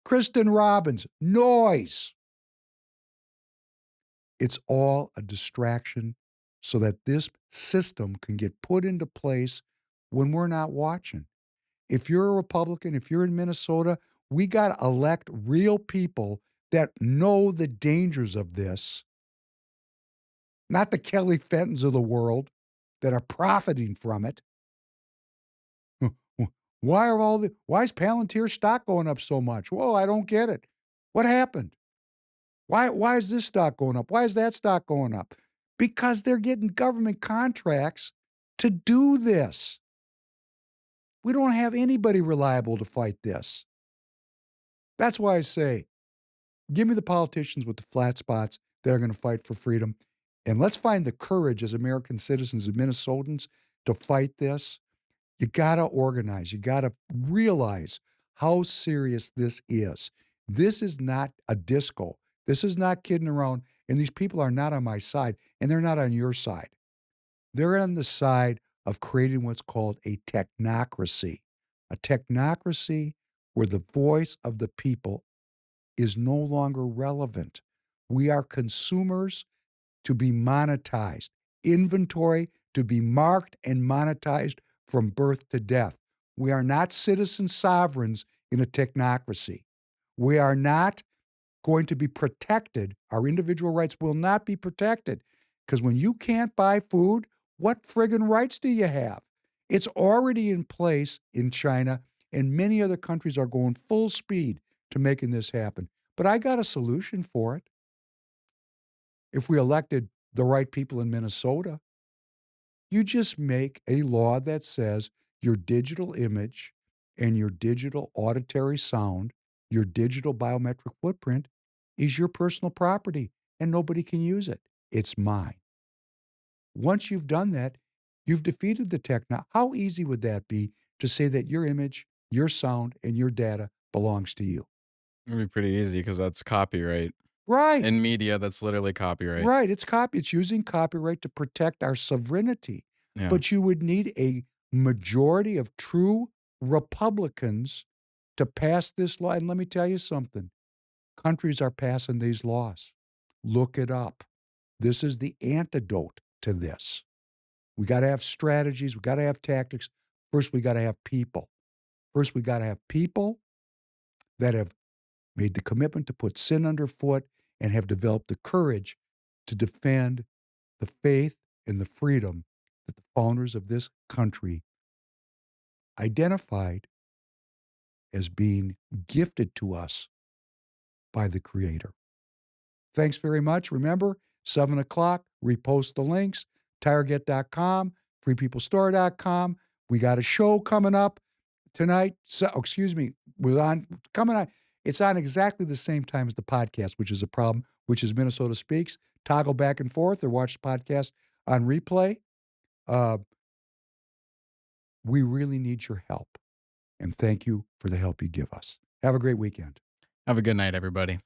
Kristen Robbins, noise. It's all a distraction so that this system can get put into place when we're not watching. If you're a Republican, if you're in Minnesota, we got to elect real people that know the dangers of this, not the Kelly Fentons of the world that are profiting from it. Why is Palantir stock going up so much? Whoa, I don't get it. What happened? Why is this stock going up? Why is that stock going up? Because they're getting government contracts to do this. We don't have anybody reliable to fight this. That's why I say, give me the politicians with the flat spots that are going to fight for freedom. And let's find the courage as American citizens and Minnesotans to fight this. You got to organize. You got to realize how serious this is. This is not a disco. This is not kidding around. And these people are not on my side, and they're not on your side. They're on the side of creating what's called a technocracy. A technocracy where the voice of the people is no longer relevant. We are consumers to be monetized, inventory to be marked and monetized from birth to death. We are not citizen sovereigns in a technocracy. We are not going to be protected. Our individual rights will not be protected because when you can't buy food, what friggin' rights do you have? It's already in place in China, and many other countries are going full speed to making this happen. But I got a solution for it. If we elected the right people in Minnesota, you just make a law that says your digital image and your digital auditory sound, your digital biometric footprint is your personal property and nobody can use it. It's mine. Once you've done that, you've defeated the techno. How easy would that be to say that your image, your sound, and your data belongs to you? It'd be pretty easy because that's copyright. Right. In media, that's literally copyright. Right. It's using copyright to protect our sovereignty. Yeah. But you would need a majority of true Republicans to pass this law. And let me tell you something. Countries are passing these laws. Look it up. This is the antidote to this. We got to have strategies. We got to have tactics. First, we got to have people. First, we got to have people that have made the commitment to put sin underfoot and have developed the courage to defend the faith and the freedom that the founders of this country identified as being gifted to us by the Creator. Thanks very much. Remember, 7 o'clock, repost the links, tireget.com, freepeoplestore.com. We got a show coming up tonight. Coming on. It's on exactly the same time as the podcast, which is a problem, which is Minnesota Speaks. Toggle back and forth or watch the podcast on replay. We really need your help. And thank you for the help you give us. Have a great weekend. Have a good night, everybody.